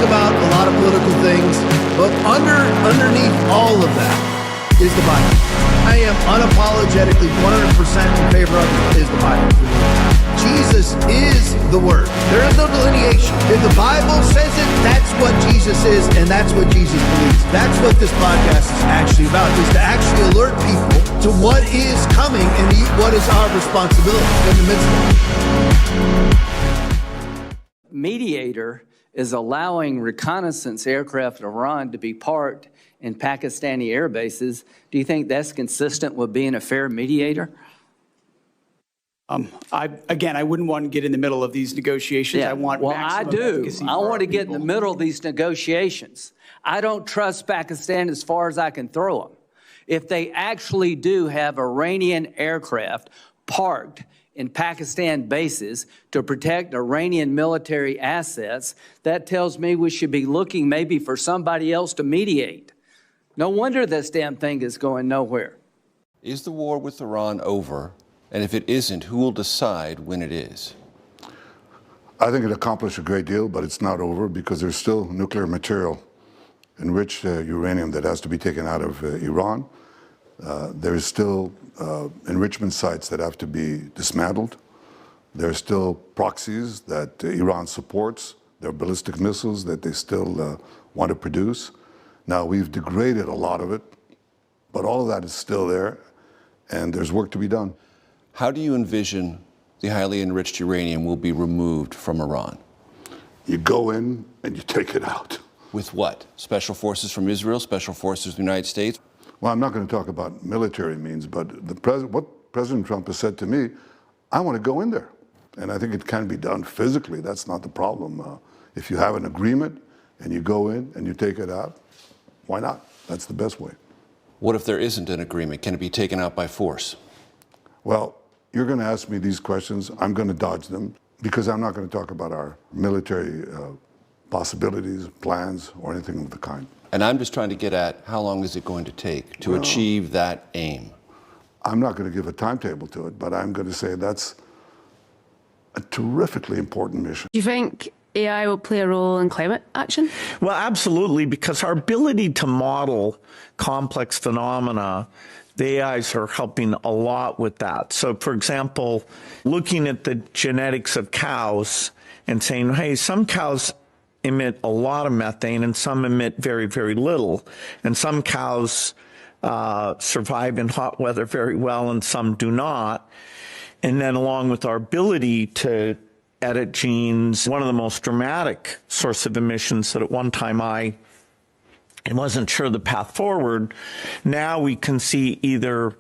About a lot of political things, but underneath all of that is the Bible. I am unapologetically 100% in favor of is the Bible. Jesus is the Word. There is no delineation. If the Bible says it, that's what Jesus is, and that's what Jesus believes. That's what this podcast is actually about, is to actually alert people to what is coming and what is our responsibility in the midst of it. Mediator is allowing reconnaissance aircraft of Iran to be parked in Pakistani air bases. Do you think that's consistent with being a fair mediator? I wouldn't want to get in the middle of these negotiations. Yeah. I want I do. I want to get in the middle of these negotiations. I don't trust Pakistan as far as I can throw them. If they actually do have Iranian aircraft parked in Pakistan bases to protect Iranian military assets, that tells me we should be looking maybe for somebody else to mediate. No wonder this damn thing is going nowhere. Is the war with Iran over? And if it isn't, who will decide when it is? I think it accomplished a great deal, but it's not over because there's still nuclear material, enriched uranium that has to be taken out of Iran. There's still enrichment sites that have to be dismantled. There's still proxies that Iran supports. There are ballistic missiles that they still want to produce. Now, we've degraded a lot of it, but all of that is still there, and there's work to be done. How do you envision the highly enriched uranium will be removed from Iran? You go in and you take it out. With what? Special forces from Israel, special forces from the United States? Well, I'm not going to talk about military means, but what President Trump has said to me, I want to go in there. And I think it can be done physically. That's not the problem. If you have an agreement and you go in and you take it out, why not? That's the best way. What if there isn't an agreement? Can it be taken out by force? Well, you're going to ask me these questions. I'm going to dodge them because I'm not going to talk about our military possibilities, plans, or anything of the kind. And I'm just trying to get at how long is it going to take to achieve that aim? I'm not going to give a timetable to it, but I'm going to say that's a terrifically important mission. Do you think AI will play a role in climate action? Well, absolutely, because our ability to model complex phenomena, the AIs are helping a lot with that. So, for example, looking at the genetics of cows and saying, hey, some cows emit a lot of methane and some emit very, very little. And some cows survive in hot weather very well and some do not. And then along with our ability to edit genes, one of the most dramatic source of emissions that at one time I wasn't sure the path forward, now we can see either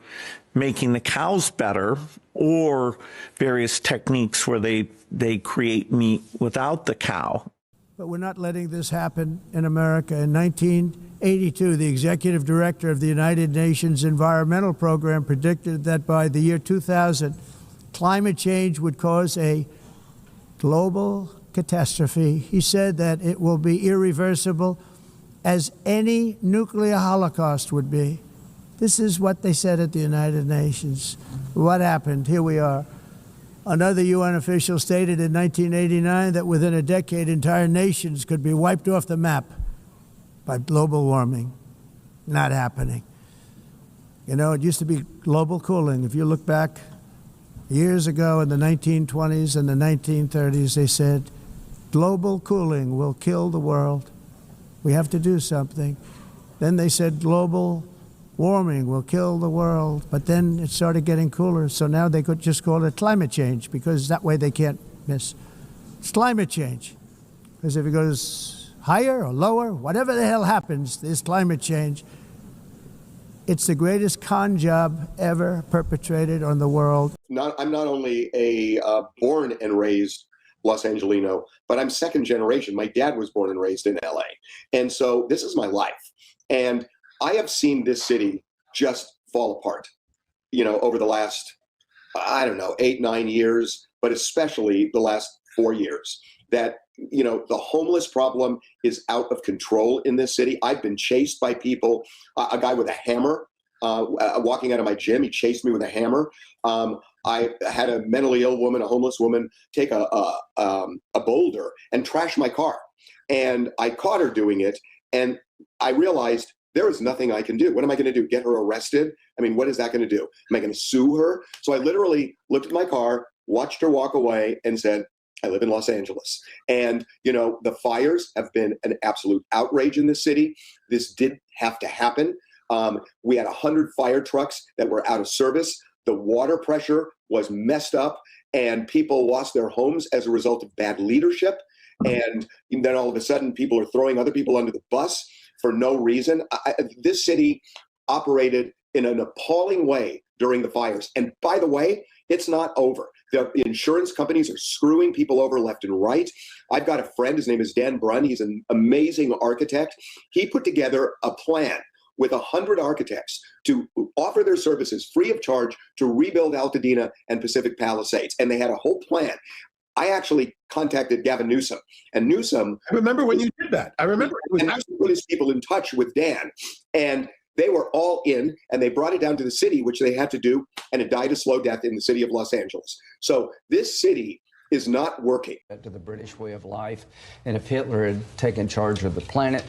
making the cows better or various techniques where they create meat without the cow. But we're not letting this happen in America. In 1982, the executive director of the United Nations Environmental Program predicted that by the year 2000, climate change would cause a global catastrophe. He said that it will be irreversible as any nuclear holocaust would be. This is what they said at the United Nations. What happened? Here we are. Another UN official stated in 1989 that within a decade, entire nations could be wiped off the map by global warming. Not happening. You know, it used to be global cooling. If you look back years ago in the 1920s and the 1930s, they said, global cooling will kill the world. We have to do something. Then they said global warming will kill the world, but then it started getting cooler, so now they could just call it climate change, because that way they can't miss. It's climate change, because if it goes higher or lower, whatever the hell happens, there's climate change. It's the greatest con job ever perpetrated on the world. I'm not only a born and raised Los Angelino, but I'm second generation. My dad was born and raised in LA. And so this is my life. And I have seen this city just fall apart, you know, over the last I don't know, 8, 9 years, but especially the last 4 years, that, the homeless problem is out of control in this city. I've been chased by people, a guy with a hammer, walking out of my gym. He chased me with a hammer. I had a mentally ill woman, a homeless woman, take a boulder and trash my car. And I caught her doing it. And I realized there is nothing I can do. What am I going to do? Get her arrested? I mean, what is that going to do? Am I going to sue her? So I literally looked at my car, watched her walk away, and said, I live in Los Angeles. And, the fires have been an absolute outrage in this city. This did have to happen. We had 100 fire trucks that were out of service. The water pressure was messed up, and people lost their homes as a result of bad leadership. And then all of a sudden, people are throwing other people under the bus for no reason. This city operated in an appalling way during the fires. And by the way, it's not over. The insurance companies are screwing people over left and right. I've got a friend, his name is Dan Brunn. He's an amazing architect. He put together a plan with 100 architects to offer their services free of charge to rebuild Altadena and Pacific Palisades. And they had a whole plan. I actually contacted Gavin Newsom, and Newsom— I remember when you did that. I remember. And Newsom put his people in touch with Dan, and they were all in, and they brought it down to the city, which they had to do, and it died a slow death in the city of Los Angeles. So this city is not working. To the British way of life, and if Hitler had taken charge of the planet,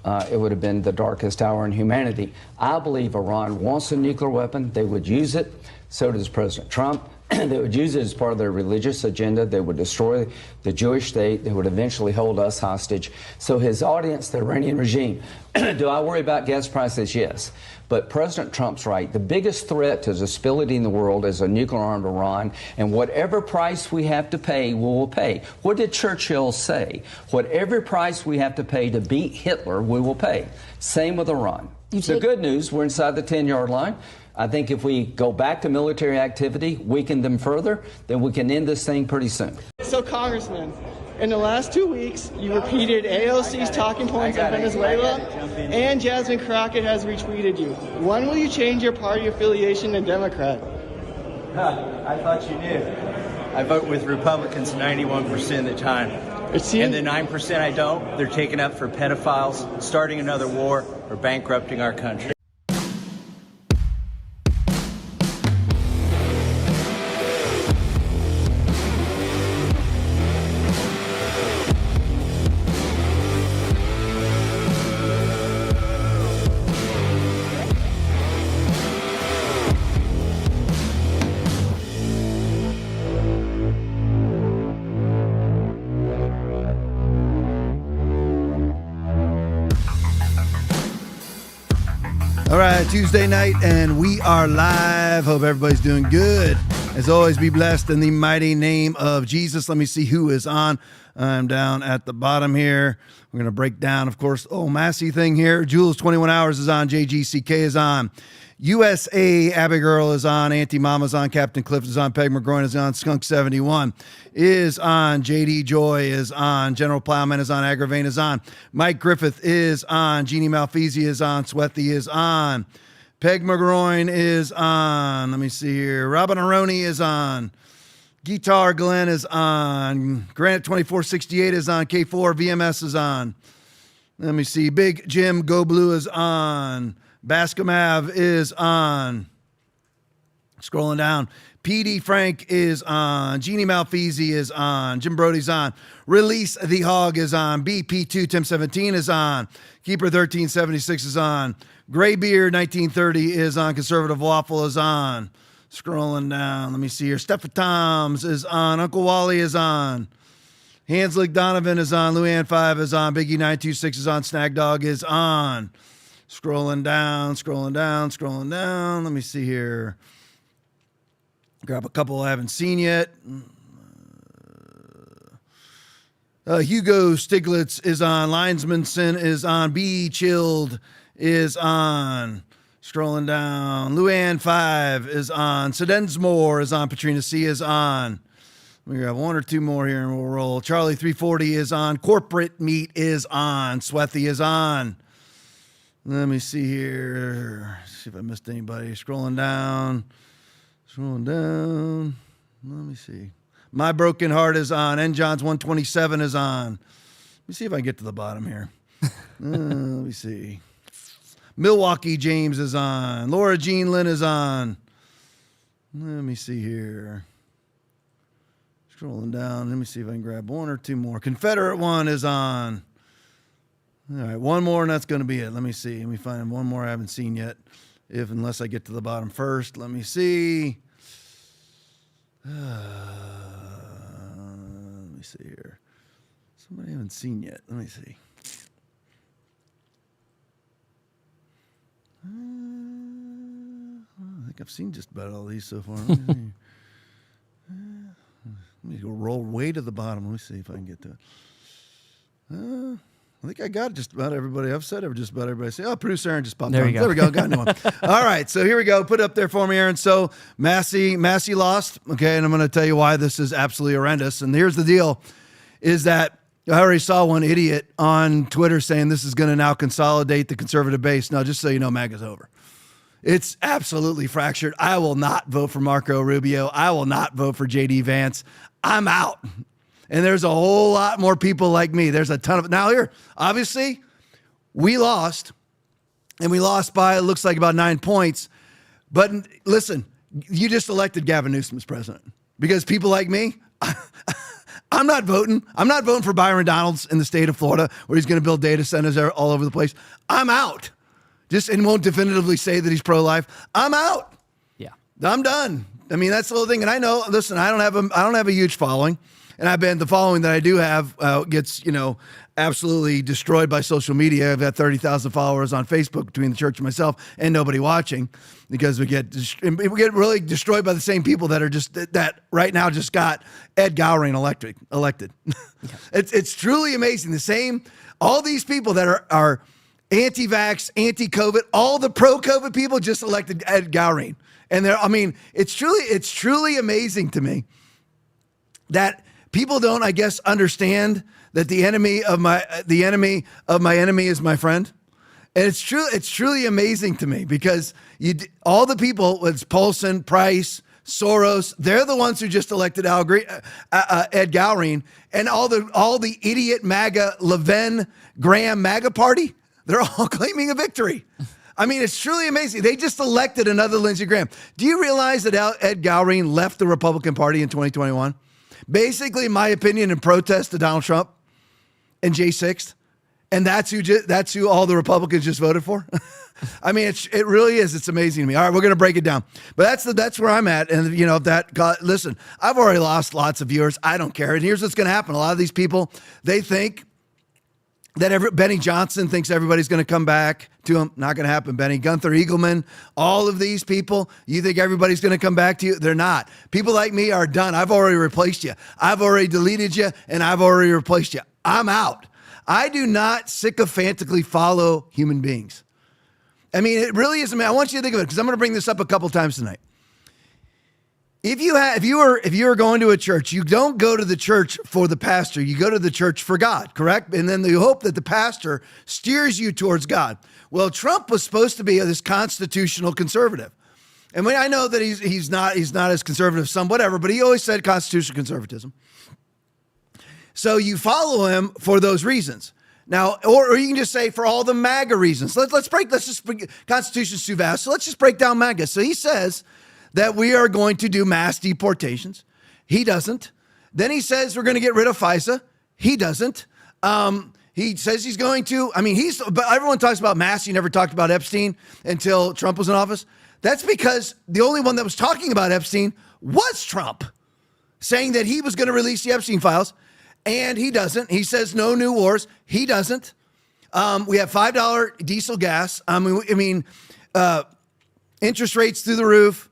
it would have been the darkest hour in humanity. I believe Iran wants a nuclear weapon. They would use it. So does President Trump. They would use it as part of their religious agenda. They would destroy the Jewish state. They would eventually hold us hostage. So his audience, the Iranian regime, do I worry about gas prices? Yes. But President Trump's right. The biggest threat to the stability in the world is a nuclear-armed Iran, and whatever price we have to pay, we will pay. What did Churchill say? Whatever price we have to pay to beat Hitler, we will pay. Same with Iran. The good news, we're inside the 10-yard line. I think if we go back to military activity, weaken them further, then we can end this thing pretty soon. So, Congressman, in the last 2 weeks, you repeated AOC's talking points on Venezuela, and Jasmine Crockett has retweeted you. When will you change your party affiliation to Democrat? I thought you knew. I vote with Republicans 91% of the time. And the 9% I don't, they're taken up for pedophiles, starting another war, or bankrupting our country. All right, Tuesday night, and we are live. Hope everybody's doing good. As always, be blessed in the mighty name of Jesus. Let me see who is on. I'm down at the bottom here. We're going to break down, of course, Massey thing here. Jules 21 Hours is on. JGCK is on. USA Abigail is on. Auntie Mama's on. Captain Cliff is on. Peg McGroin is on. Skunk 71 is on. JD Joy is on. General Plowman is on. Agravane is on. Mike Griffith is on. Jeannie Malfeasy is on. Sweaty is on. Peg McGroin is on. Let me see here. Robin Aroni is on. Guitar Glenn is on. Granite 2468 is on. K4 VMS is on. Let me see. Big Jim Go Blue is on. Bascamav is on. Scrolling down. PD Frank is on. Jeannie Malfeasy is on. Jim Brody's on. Release the Hog is on. BP2 Tim 17 is on. Keeper 1376 is on. Graybeard 1930 is on. Conservative Waffle is on. Scrolling down. Let me see here. Stephen Toms is on. Uncle Wally is on. Hanslick Donovan is on. Luann 5 is on. Biggie 926 is on. Snag Dog is on. Scrolling down. Let me see here. Grab a couple I haven't seen yet. Hugo Stiglitz is on. Linesmanson is on. B. Chilled is on. Scrolling down. Luann 5 is on. Sedensmore is on. Patrina C is on. We have one or two more here and we'll roll. Charlie 340 is on. Corporate Meat is on. Sweaty is on. Let me see here. See if I missed anybody. Scrolling down. Scrolling down. Let me see. My Broken Heart is on. N. John's 127 is on. Let me see if I can get to the bottom here. Let me see. Milwaukee James is on. Laura Jean Lynn is on. Let me see here. Scrolling down. Let me see if I can grab one or two more. Confederate one is on. All right, one more, and that's going to be it. Let me see. Let me find one more I haven't seen yet. Unless I get to the bottom first. Let me see. Let me see here. Somebody I haven't seen yet. Let me see. I think I've seen just about all these so far. Let me go roll way to the bottom. Let me see if I can get to it. I think I got just about everybody. I've said just about everybody. Say, producer Aaron just popped there on. You go. There we go. Got no one. All right, so here we go. Put it up there for me, Aaron. So Massey lost. Okay, and I'm going to tell you why this is absolutely horrendous. And here's the deal: is that I already saw one idiot on Twitter saying this is going to now consolidate the conservative base. Now, just so you know, MAGA's over. It's absolutely fractured. I will not vote for Marco Rubio. I will not vote for J.D. Vance. I'm out. And there's a whole lot more people like me. There's a ton of... Now here, obviously, we lost. And we lost by, it looks like, about 9 points. But listen, you just elected Gavin Newsom as president. Because people like me, I'm not voting. I'm not voting for Byron Donalds in the state of Florida where he's going to build data centers all over the place. I'm out. And won't definitively say that he's pro-life. I'm out. Yeah. I'm done. I mean, that's the whole thing. And I know, listen, I don't have a huge following. And the following that I do have gets, absolutely destroyed by social media. I've got 30,000 followers on Facebook between the church and myself, and nobody watching, because we get really destroyed by the same people that are that right now just got Ed Gowring elected. Yeah. It's truly amazing. All these people that are anti-vax, anti-COVID, all the pro-COVID people just elected Ed Gowring, and it's truly amazing to me that people don't, I guess, understand that the enemy of my enemy is my friend. And it's truly amazing to me, because all the people, it's Paulson, Price, Soros, they're the ones who just elected Ed Gowring, and all the idiot MAGA, Levin, Graham MAGA party, they're all claiming a victory. I mean, it's truly amazing. They just elected another Lindsey Graham. Do you realize that Ed Gowring left the Republican Party in 2021? Basically, in my opinion, in protest to Donald Trump and J6, and that's who all the Republicans just voted for. I mean, it really is. It's amazing to me. All right, we're going to break it down, but that's where I'm at. And listen, I've already lost lots of viewers. I don't care. And here's what's going to happen: a lot of these people, they think that Benny Johnson thinks everybody's going to come back to him. Not going to happen, Benny. Gunther Eagleman, all of these people, you think everybody's going to come back to you? They're not. People like me are done. I've already replaced you. I've already deleted you, and I've already replaced you. I'm out. I do not sycophantically follow human beings. I mean, it really is. I want you to think of it, because I'm going to bring this up a couple times tonight. If you are going to a church, you don't go to the church for the pastor. You go to the church for God, correct? And then you hope that the pastor steers you towards God. Well, Trump was supposed to be this constitutional conservative. And I know that he's not as conservative as some, whatever, but he always said constitutional conservatism. So you follow him for those reasons. Now, or you can just say for all the MAGA reasons. Let's just break Constitution's too vast. So let's just break down MAGA. So he says that we are going to do mass deportations. He doesn't. Then he says we're going to get rid of FISA. He doesn't. He says he's going to. I mean, but everyone talks about mass. He never talked about Epstein until Trump was in office. That's because the only one that was talking about Epstein was Trump, saying that he was going to release the Epstein files, and he doesn't. He says no new wars. He doesn't. We have $5 diesel gas. Interest rates through the roof.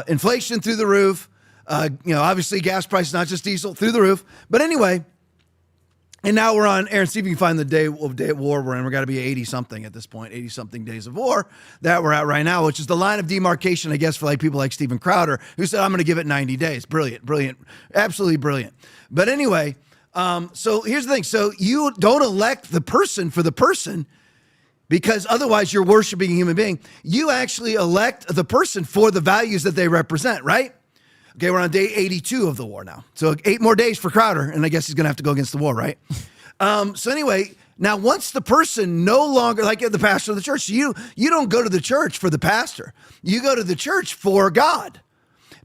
Inflation through the roof, obviously gas prices, not just diesel, through the roof. But anyway, and now we're on, Aaron, see if you can find the day of war we're in. We're got to be 80-something at this point, 80-something days of war that we're at right now, which is the line of demarcation, I guess, for people like Steven Crowder, who said, I'm going to give it 90 days. Brilliant, absolutely brilliant. But anyway, so here's the thing. So you don't elect the person for the person. because otherwise you're worshiping a human being. You actually elect the person for the values that they represent, right? Okay, we're on day 82 of the war now. So 8 more days for Crowder, and I guess he's going to have to go against the war, right? So anyway, now once the person no longer, like the pastor of the church, you don't go to the church for the pastor. You go to the church for God.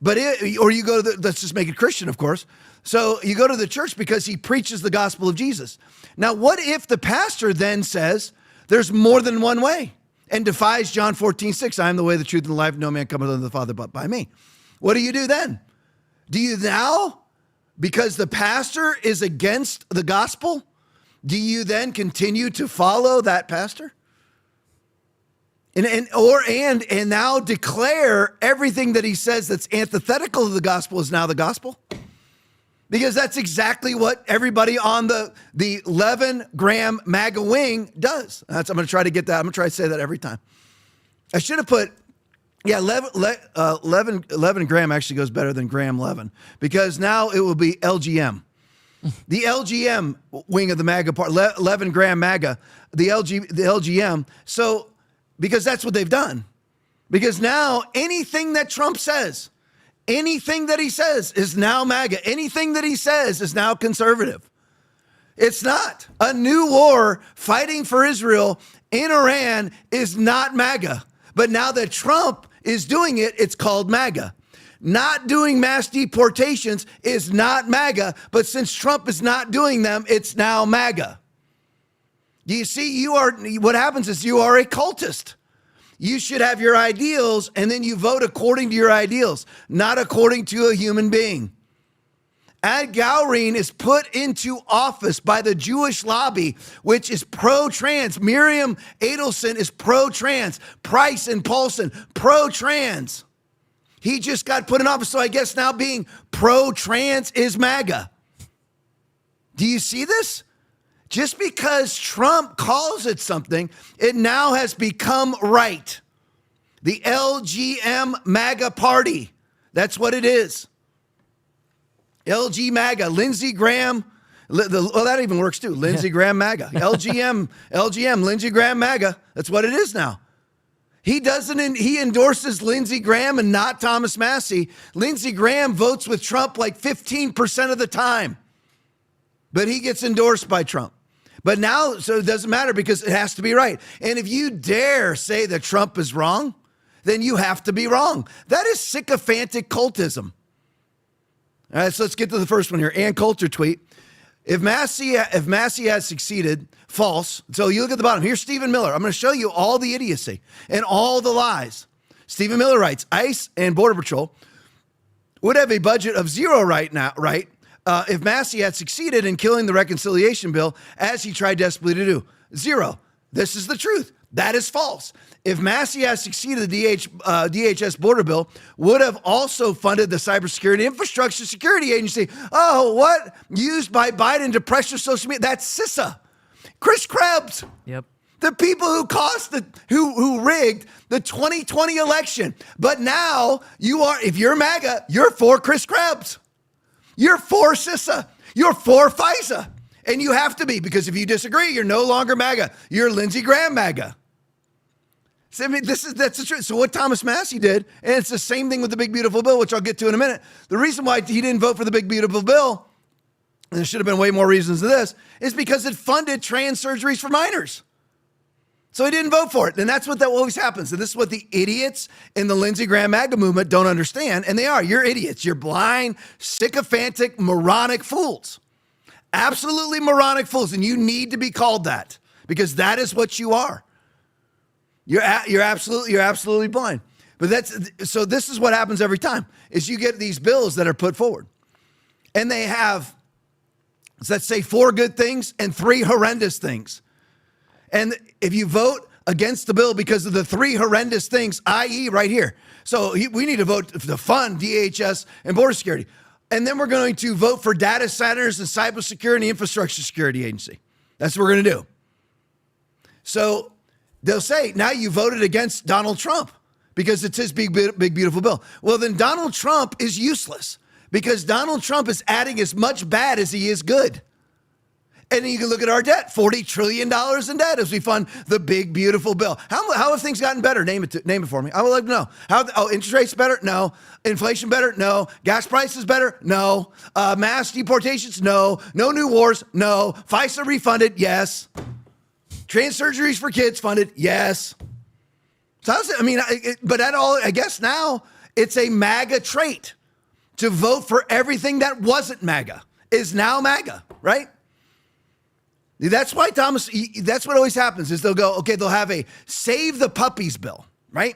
Or you go to let's just make it Christian, of course. So you go to the church because he preaches the gospel of Jesus. Now, what if the pastor then says there's more than one way and defies John 14:6? I am the way, the truth, and the life. No man cometh unto the Father but by me. What do you do then? Do you now, because the pastor is against the gospel, do you then continue to follow that pastor? And now declare everything that he says that's antithetical to the gospel is now the gospel? Because that's exactly what everybody on the 11-gram MAGA wing does. I'm going to try to get that. I'm going to try to say that every time. I should have put, 11 gram actually goes better than gram 11, because now it will be LGM. The LGM wing of the MAGA part, 11 gram MAGA, the LGM. So, because that's what they've done. Because now anything that Trump says, anything that he says is now MAGA. Anything that he says is now conservative. It's not. A new war fighting for Israel in Iran is not MAGA. But now that Trump is doing it, it's called MAGA. Not doing mass deportations is not MAGA, but since Trump is not doing them, it's now MAGA. Do you see, what happens is you are a cultist. You should have your ideals, and then you vote according to your ideals, not according to a human being. Ad Gowreen is put into office by the Jewish lobby, which is pro-trans. Miriam Adelson is pro-trans. Price and Paulson, pro-trans. He just got put in office, so I guess now being pro-trans is MAGA. Do you see this? Just because Trump calls it something, it now has become right. The LGM MAGA party. That's what it is. LG MAGA, Lindsey Graham. That even works too. Lindsey Graham MAGA. LGM, Lindsey Graham MAGA. That's what it is now. He endorses Lindsey Graham and not Thomas Massie. Lindsey Graham votes with Trump like 15% of the time. But he gets endorsed by Trump. But now, so it doesn't matter because it has to be right. And if you dare say that Trump is wrong, then you have to be wrong. That is sycophantic cultism. All right, so let's get to the first one here. Ann Coulter tweet. If Massie has succeeded, false. So you look at the bottom. Here's Stephen Miller. I'm going to show you all the idiocy and all the lies. Stephen Miller writes, ICE and Border Patrol would have a budget of zero right now, right? If Massie had succeeded in killing the reconciliation bill, as he tried desperately to do. Zero. This is the truth. That is false. If Massie has succeeded, the DHS border bill would have also funded the Cybersecurity Infrastructure Security Agency. Oh, what? Used by Biden to pressure social media. That's CISA. Chris Krebs. Yep. The people who who rigged the 2020 election. But now if you're MAGA, you're for Chris Krebs. You're for CISA. You're for FISA. And you have to be, because if you disagree, you're no longer MAGA. You're Lindsey Graham MAGA. So, I mean, that's the truth. So what Thomas Massie did, and it's the same thing with the Big Beautiful Bill, which I'll get to in a minute. The reason why he didn't vote for the Big Beautiful Bill, and there should have been way more reasons to this, is because it funded trans surgeries for minors. So he didn't vote for it. And that's what that always happens. And this is what the idiots in the Lindsey Graham MAGA movement don't understand. And they are. You're idiots. You're blind, sycophantic, moronic fools. Absolutely moronic fools. And you need to be called that, because that is what you are. You're absolutely blind. But so this is what happens every time, is you get these bills that are put forward. And they have, let's say, 4 good things and 3 horrendous things. And if you vote against the bill because of the 3 horrendous things, i.e. right here. So we need to vote to fund DHS and border security. And then we're going to vote for data centers and cybersecurity infrastructure security agency. That's what we're going to do. So they'll say, now you voted against Donald Trump because it's his big, beautiful bill. Well, then Donald Trump is useless, because Donald Trump is adding as much bad as he is good. And then you can look at our debt, $40 trillion in debt as we fund the big, beautiful bill. How have things gotten better? Name it for me. I would like to know. Interest rates better? No. Inflation better? No. Gas prices better? No. Mass deportations? No. No new wars? No. FISA refunded? Yes. Trans surgeries for kids funded? Yes. So I guess now it's a MAGA trait to vote for everything that wasn't MAGA is now MAGA, right? That's why that's what always happens is they'll have a save the puppies bill, right?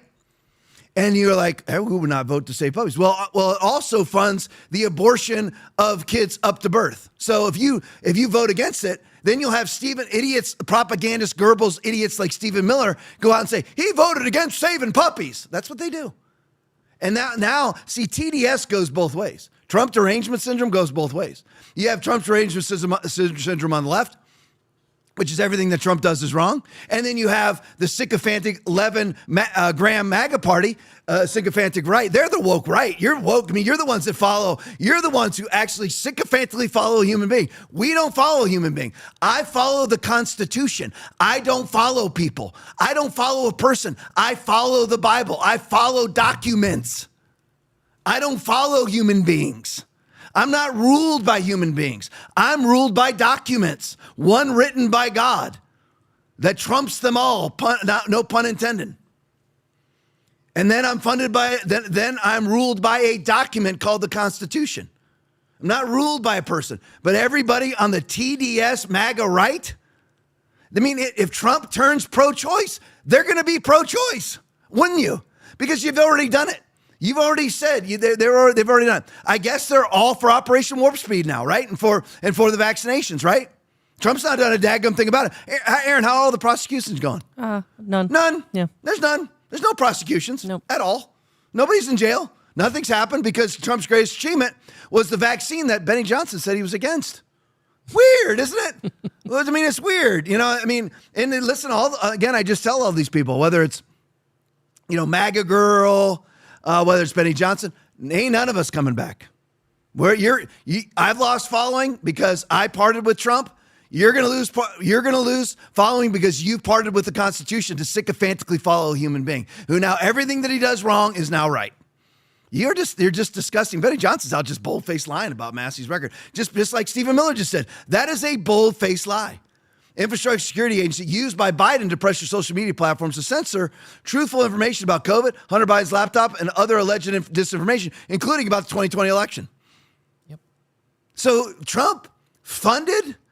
And you're like, hey, who would not vote to save puppies? Well, it also funds the abortion of kids up to birth. So if you vote against it, then you'll have propagandist Goebbels idiots like Stephen Miller go out and say, he voted against saving puppies. That's what they do. And now, see, TDS goes both ways. Trump derangement syndrome goes both ways. You have Trump derangement syndrome on the left, which is everything that Trump does is wrong. And then you have the sycophantic 11-gram MAGA party, sycophantic right. They're the woke right. You're woke. I mean, you're the ones that follow. You're the ones who actually sycophantically follow a human being. We don't follow a human being. I follow the Constitution. I don't follow people. I don't follow a person. I follow the Bible. I follow documents. I don't follow human beings. I'm not ruled by human beings. I'm ruled by documents, one written by God that trumps them all, no pun intended. And then I'm ruled by a document called the Constitution. I'm not ruled by a person, but everybody on the TDS MAGA right. I mean, if Trump turns pro-choice, they're going to be pro-choice, wouldn't you? Because you've already done it. You've already said they've already done it. I guess they're all for Operation Warp Speed now, right? And for the vaccinations, right? Trump's not done a daggum thing about it. Aaron, how are all the prosecutions going? None. None? Yeah. There's none. There's no prosecutions Nope. at all. Nobody's in jail. Nothing's happened because Trump's greatest achievement was the vaccine that Benny Johnson said he was against. Weird, isn't it? Well, I mean, it's weird. And listen, again, I just tell all these people, whether it's, MAGA girl, whether it's Benny Johnson, ain't none of us coming back. I've lost following because I parted with Trump. You're gonna lose following because you've parted with the Constitution to sycophantically follow a human being who now everything that he does wrong is now right. They're just disgusting. Benny Johnson's out just bold-faced lying about Massey's record, just like Stephen Miller just said. That is a bold-faced lie. Infrastructure Security Agency used by Biden to pressure social media platforms to censor truthful information about COVID, Hunter Biden's laptop, and other alleged disinformation, including about the 2020 election. Yep. So Trump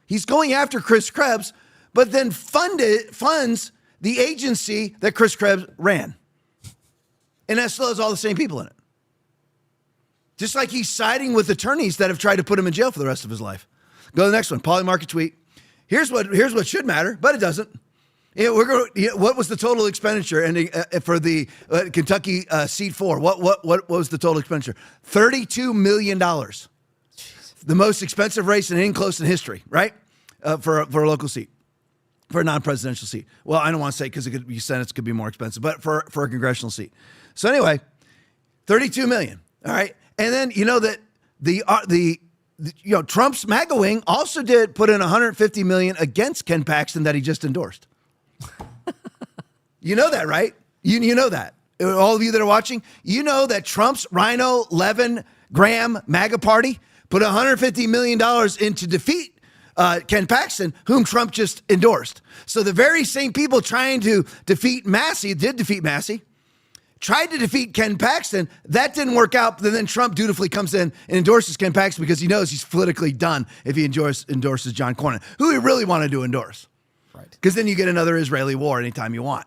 he's going after Chris Krebs, but then funds the agency that Chris Krebs ran. And that still has all the same people in it. Just like he's siding with attorneys that have tried to put him in jail for the rest of his life. Go to the next one, Polymarket tweet. Here's what should matter, but it doesn't. What was the total expenditure for the Kentucky seat 4? What was the total expenditure? $32 million. Jeez. The most expensive race in any close in history, right? For a local seat, for a non-presidential seat. Well, I don't want to say because it could be Senate, could be more expensive, but for a congressional seat. So anyway, $32 million. All right, and then that Trump's MAGA wing also did put in $150 million against Ken Paxton that he just endorsed. You know that, right? You know that. All of you that are watching, you know that Trump's Rhino 11-gram MAGA party put $150 million in to defeat Ken Paxton, whom Trump just endorsed. So the very same people trying to defeat Massey, tried to defeat Ken Paxton. That didn't work out. But then Trump dutifully comes in and endorses Ken Paxton because he knows he's politically done if he endorses John Cornyn, who he really wanted to endorse. Right. Because then you get another Israeli war anytime you want.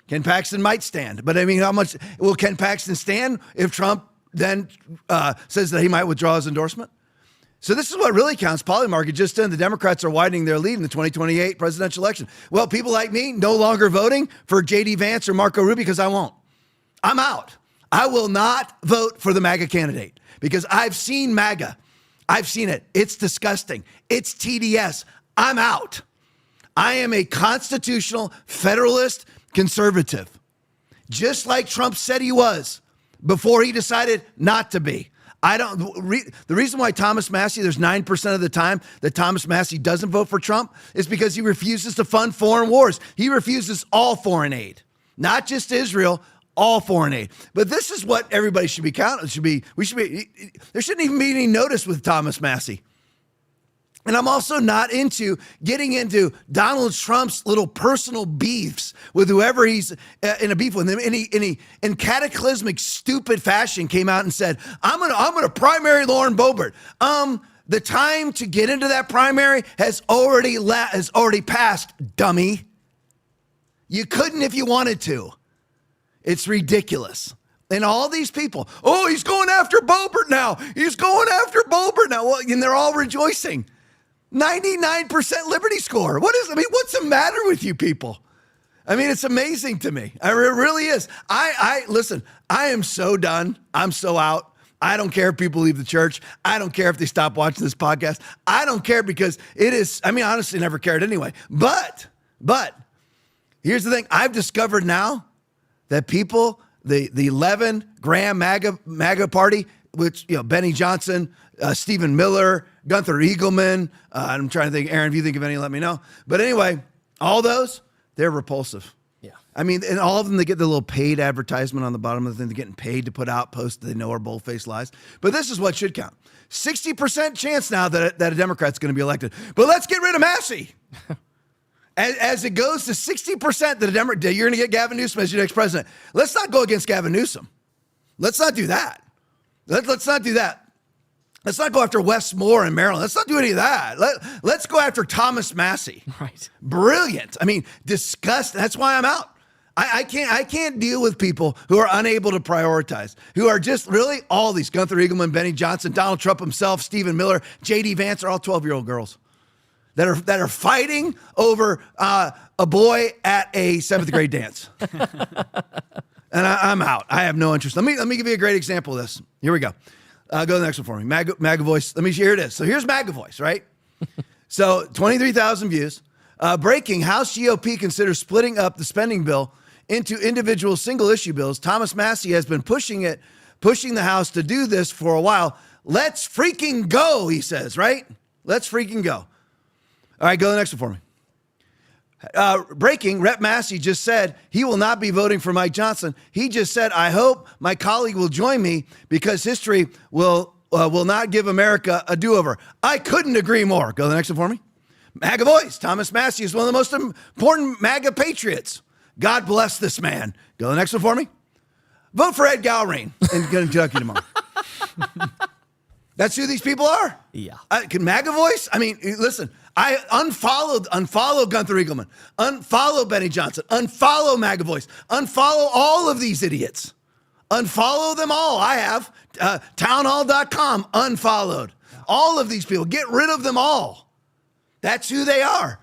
Ken Paxton might stand. But I mean, how much will Ken Paxton stand if Trump then says that he might withdraw his endorsement? So this is what really counts. Polymarket just in, the Democrats are widening their lead in the 2028 presidential election. Well, people like me no longer voting for J.D. Vance or Marco Rubio because I won't. I'm out. I will not vote for the MAGA candidate because I've seen MAGA. I've seen it. It's disgusting. It's TDS. I'm out. I am a constitutional federalist conservative, just like Trump said he was before he decided not to be. The reason why Thomas Massie, there's 9% of the time that Thomas Massie doesn't vote for Trump is because he refuses to fund foreign wars. He refuses all foreign aid, not just Israel, all foreign aid. But this is what everybody should be counting. There shouldn't even be any notice with Thomas Massie. And I'm also not into getting into Donald Trump's little personal beefs with whoever he's in a beef with. And he, in cataclysmic, stupid fashion, came out and said, I'm gonna primary Lauren Boebert. The time to get into that primary has already passed, dummy. You couldn't if you wanted to. It's ridiculous. And all these people, oh, he's going after Boebert now. He's going after Boebert now. Well, and they're all rejoicing. 99% Liberty score. What's the matter with you people? I mean, it's amazing to me. It really is. Listen, I am so done. I'm so out. I don't care if people leave the church. I don't care if they stop watching this podcast. I don't care because it is, honestly, never cared anyway. But here's the thing. I've discovered now that people, the 11 Graham MAGA party, which, Benny Johnson, Stephen Miller, Gunther Eagleman. I'm trying to think, Aaron, if you think of any, let me know. But anyway, all those, they're repulsive. Yeah. And all of them, they get the little paid advertisement on the bottom of the thing. They're getting paid to put out posts that they know are bold-faced lies. But this is what should count. 60% chance now that a Democrat's going to be elected. But let's get rid of Massie. As it goes to 60% that you're going to get Gavin Newsom as your next president. Let's not go against Gavin Newsom. Let's not do that. Let's not do that. Let's not go after Wes Moore in Maryland. Let's not do any of that. Let's go after Thomas Massie. Right. Brilliant. Disgusting. That's why I'm out. I can't deal with people who are unable to prioritize, who are just really all these Gunther Eagleman, Benny Johnson, Donald Trump himself, Stephen Miller, J.D. Vance are all 12-year-old girls that are fighting over a boy at a 7th grade dance. And I'm out. I have no interest. Let me give you a great example of this. Here we go. Go to the next one for me. MAGA voice. Here it is. So here's MAGA voice, right? So 23,000 views. Breaking, House GOP considers splitting up the spending bill into individual single issue bills. Thomas Massie has been pushing the House to do this for a while. Let's freaking go, he says, right? Let's freaking go. All right, go to the next one for me. Breaking, Rep. Massie just said he will not be voting for Mike Johnson. He just said, I hope my colleague will join me because history will not give America a do-over. I couldn't agree more. Go to the next one for me. MAGA voice. Thomas Massie is one of the most important MAGA patriots. God bless this man. Go to the next one for me. Vote for Ed Galbraith in Kentucky tomorrow. That's who these people are. Yeah. Can MAGA voice? Listen, I unfollow Gunther Eagleman, unfollow Benny Johnson, unfollow MAGA voice, unfollow all of these idiots. Unfollow them all. I have townhall.com unfollowed. All of these people. Get rid of them all. That's who they are.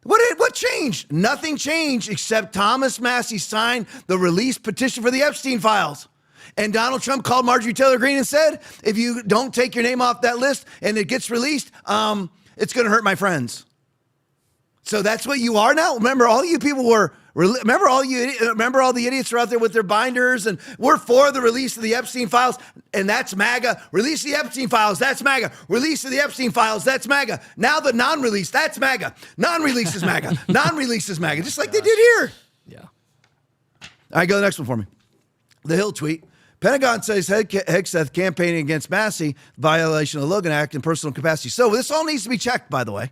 What changed? Nothing changed except Thomas Massie signed the release petition for the Epstein files. And Donald Trump called Marjorie Taylor Greene and said, if you don't take your name off that list and it gets released, it's going to hurt my friends. So that's what you are now? Remember, all you people remember all the idiots are out there with their binders and we're for the release of the Epstein files, and that's MAGA. Release the Epstein files, that's MAGA. Release of the Epstein files, that's MAGA. Now the non-release, that's MAGA. Non-release is MAGA. Non-release is MAGA, just like they did here. Yeah. All right, go to the next one for me. The Hill tweet. Pentagon says Hegseth campaigning against Massie, violation of the Logan Act in personal capacity. So this all needs to be checked, by the way.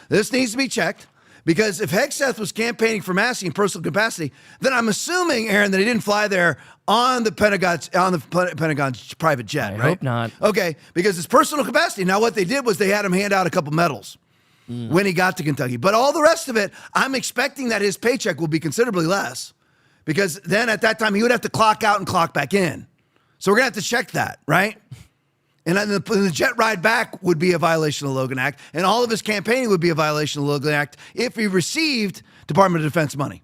This needs to be checked because if Hegseth was campaigning for Massie in personal capacity, then I'm assuming, Aaron, that he didn't fly there on the Pentagon's private jet, right? I hope not. Okay, because it's personal capacity. Now what they did was they had him hand out a couple medals when he got to Kentucky. But all the rest of it, I'm expecting that his paycheck will be considerably less because then at that time he would have to clock out and clock back in. So we're going to have to check that, right? And the jet ride back would be a violation of the Logan Act, and all of his campaigning would be a violation of the Logan Act if he received Department of Defense money.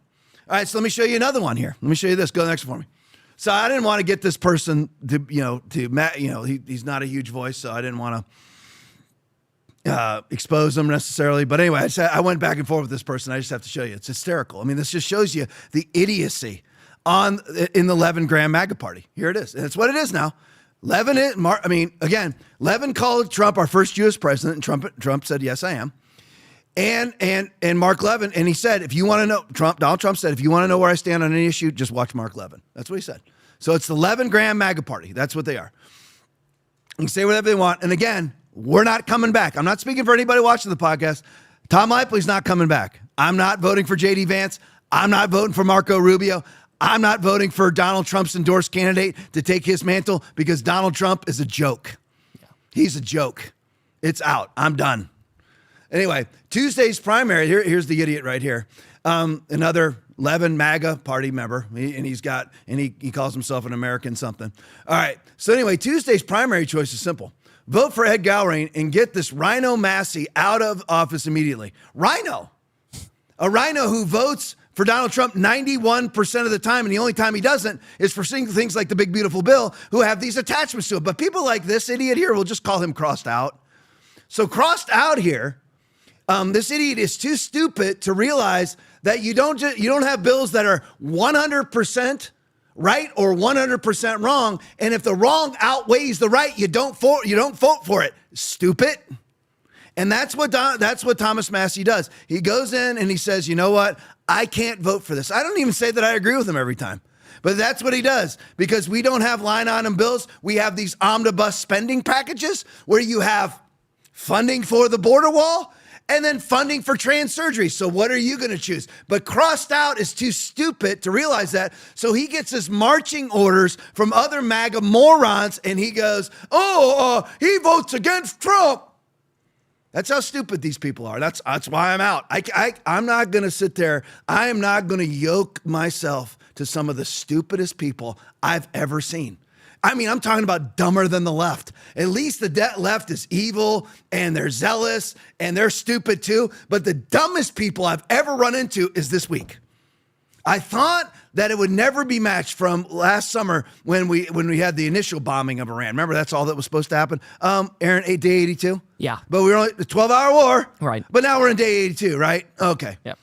All right, so let me show you another one here. Let me show you this. Go to the next one for me. So I didn't want to get this person to he's not a huge voice, so I didn't want to expose him necessarily. But anyway, I went back and forth with this person. I just have to show you. It's hysterical. This just shows you the idiocy in the 11 Graham MAGA party. Here it is. And it's what it is now. Levin called Trump our first U.S. president, and Trump said, yes, I am. And Mark Levin, and he said, if you want to know, Donald Trump said, if you want to know where I stand on any issue, just watch Mark Levin. That's what he said. So it's the Levin Graham MAGA party. That's what they are. You can say whatever they want. And again, we're not coming back. I'm not speaking for anybody watching the podcast. Tom Laipply's not coming back. I'm not voting for J.D. Vance. I'm not voting for Marco Rubio. I'm not voting for Donald Trump's endorsed candidate to take his mantle because Donald Trump is a joke. He's a joke. It's out. I'm done. Anyway, Tuesday's primary, here's the idiot right here. Another Levin MAGA party member, he calls himself an American something. All right, so anyway, Tuesday's primary choice is simple. Vote for Ed Gowring and get this Rhino Massey out of office immediately. Rhino, a rhino who votes for Donald Trump 91% of the time, and the only time he doesn't is for things like the Big Beautiful Bill, who have these attachments to it. But people like this idiot here, we'll just call him crossed out. So crossed out here, this idiot is too stupid to realize that you don't have bills that are 100% right or 100% wrong, and if the wrong outweighs the right, you don't vote for it. Stupid. And that's what Thomas Massey does. He goes in and he says, you know what? I can't vote for this. I don't even say that I agree with him every time. But that's what he does, because we don't have line item bills. We have these omnibus spending packages where you have funding for the border wall and then funding for trans surgery. So what are you going to choose? But crossed out is too stupid to realize that. So he gets his marching orders from other MAGA morons and he goes, he votes against Trump. That's how stupid these people are. That's why I'm out. I'm not going to sit there. I am not going to yoke myself to some of the stupidest people I've ever seen. I mean, I'm talking about dumber than the left. At least the left is evil and they're zealous and they're stupid too. But the dumbest people I've ever run into is this week. I thought that it would never be matched from last summer when we had the initial bombing of Iran. Remember, that's all that was supposed to happen. Aaron, day 82? Yeah. But we were only a 12-hour war. Right. But now we're in day 82, right? Okay. Yep.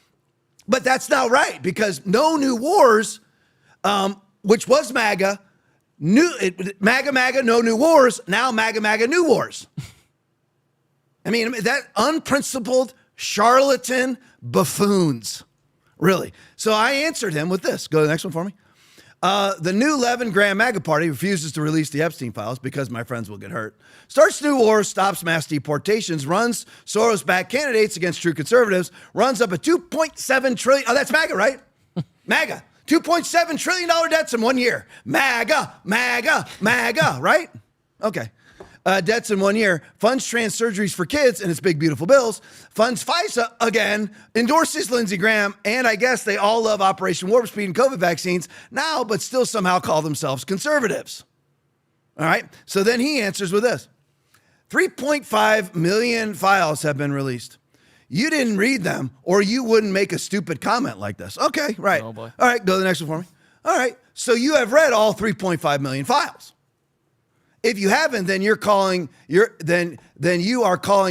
But that's not right, because no new wars, which was MAGA, MAGA, no new wars, now MAGA, new wars. I mean, that unprincipled charlatan buffoons. Really. So I answered him with this. Go to the next one for me. The new Levin Graham MAGA party refuses to release the Epstein files because my friends will get hurt. Starts new wars, stops mass deportations, runs Soros-backed candidates against true conservatives, runs up a $2.7 trillion. Oh, that's MAGA, right? MAGA. $2.7 trillion debts in 1 year. MAGA, right? Okay. Debts in 1 year, funds trans surgeries for kids and its big, beautiful bills, funds FISA again, endorses Lindsey Graham, and I guess they all love Operation Warp Speed and COVID vaccines now, but still somehow call themselves conservatives. All right, so then he answers with this. 3.5 million files have been released. You didn't read them, or you wouldn't make a stupid comment like this. Okay, right. Oh boy. All right, go to the next one for me. All right, so you have read all 3.5 million files. If you haven't, then you are calling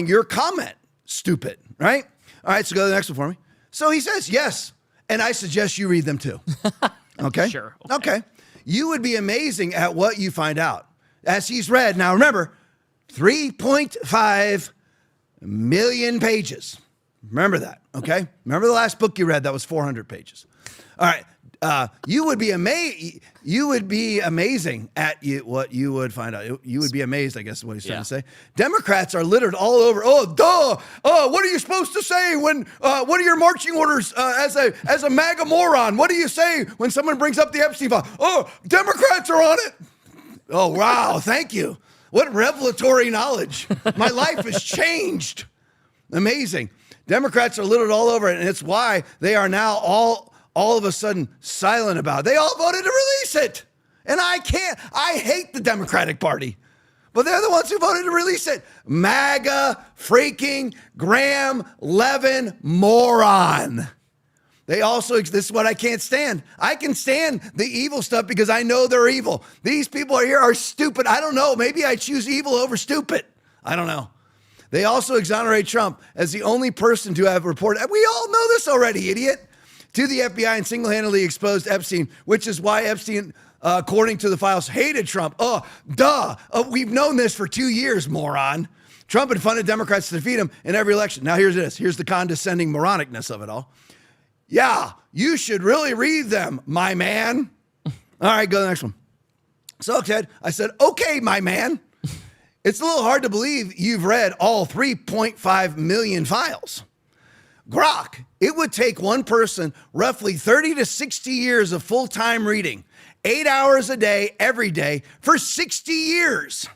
your comment stupid, right? All right, so go to the next one for me. So he says, yes, and I suggest you read them too. Okay? Sure. Okay. You would be amazing at what you find out. As he's read, now remember, 3.5 million pages. Remember that, okay? Remember the last book you read that was 400 pages. All right. You would be amazing at what you would find out. You would be amazed, I guess is what he's trying to say. Democrats are littered all over. Oh, duh. Oh, what are you supposed to say when, what are your marching orders as a MAGA moron? What do you say when someone brings up the Epstein file? Oh, Democrats are on it. Oh, wow. Thank you. What revelatory knowledge. My life has changed. Amazing. Democrats are littered all over it, and it's why they are now all of a sudden silent about it. They all voted to release it. And I hate the Democratic Party, but they're the ones who voted to release it. MAGA freaking Graham Levin moron. They also, this is what I can't stand. I can stand the evil stuff because I know they're evil. These people here are stupid. I don't know. Maybe I choose evil over stupid. I don't know. They also exonerate Trump as the only person to have reported. We all know this already, idiot. To the FBI and single-handedly exposed Epstein, which is why Epstein according to the files, hated Trump. We've known this for 2 years, moron. Trump had funded Democrats to defeat him in every election. Now here's this. Here's the condescending moronicness of it all. Yeah, you should really read them, my man. All right, go to the next one. So Ted, I said, okay, my man. It's a little hard to believe you've read all 3.5 million files. Grok, it would take one person roughly 30 to 60 years of full-time reading, 8 hours a day, every day, for 60 years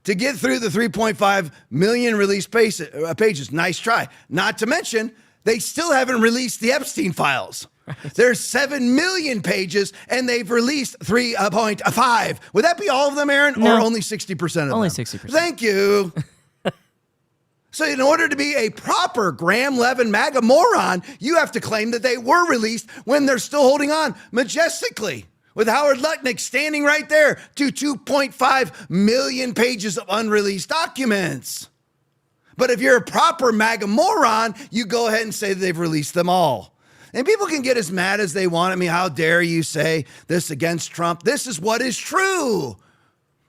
to get through the 3.5 million released pages. Nice try. Not to mention, they still haven't released the Epstein files. There's 7 million pages, and they've released 3.5. Would that be all of them, Aaron, or only 60% of them? Only 60%. Thank you. So in order to be a proper Graham Levin MAGA moron, you have to claim that they were released when they're still holding on majestically, with Howard Lutnick standing right there to 2.5 million pages of unreleased documents. But if you're a proper MAGA moron, you go ahead and say that they've released them all. And people can get as mad as they want at me. How dare you say this against Trump? This is what is true.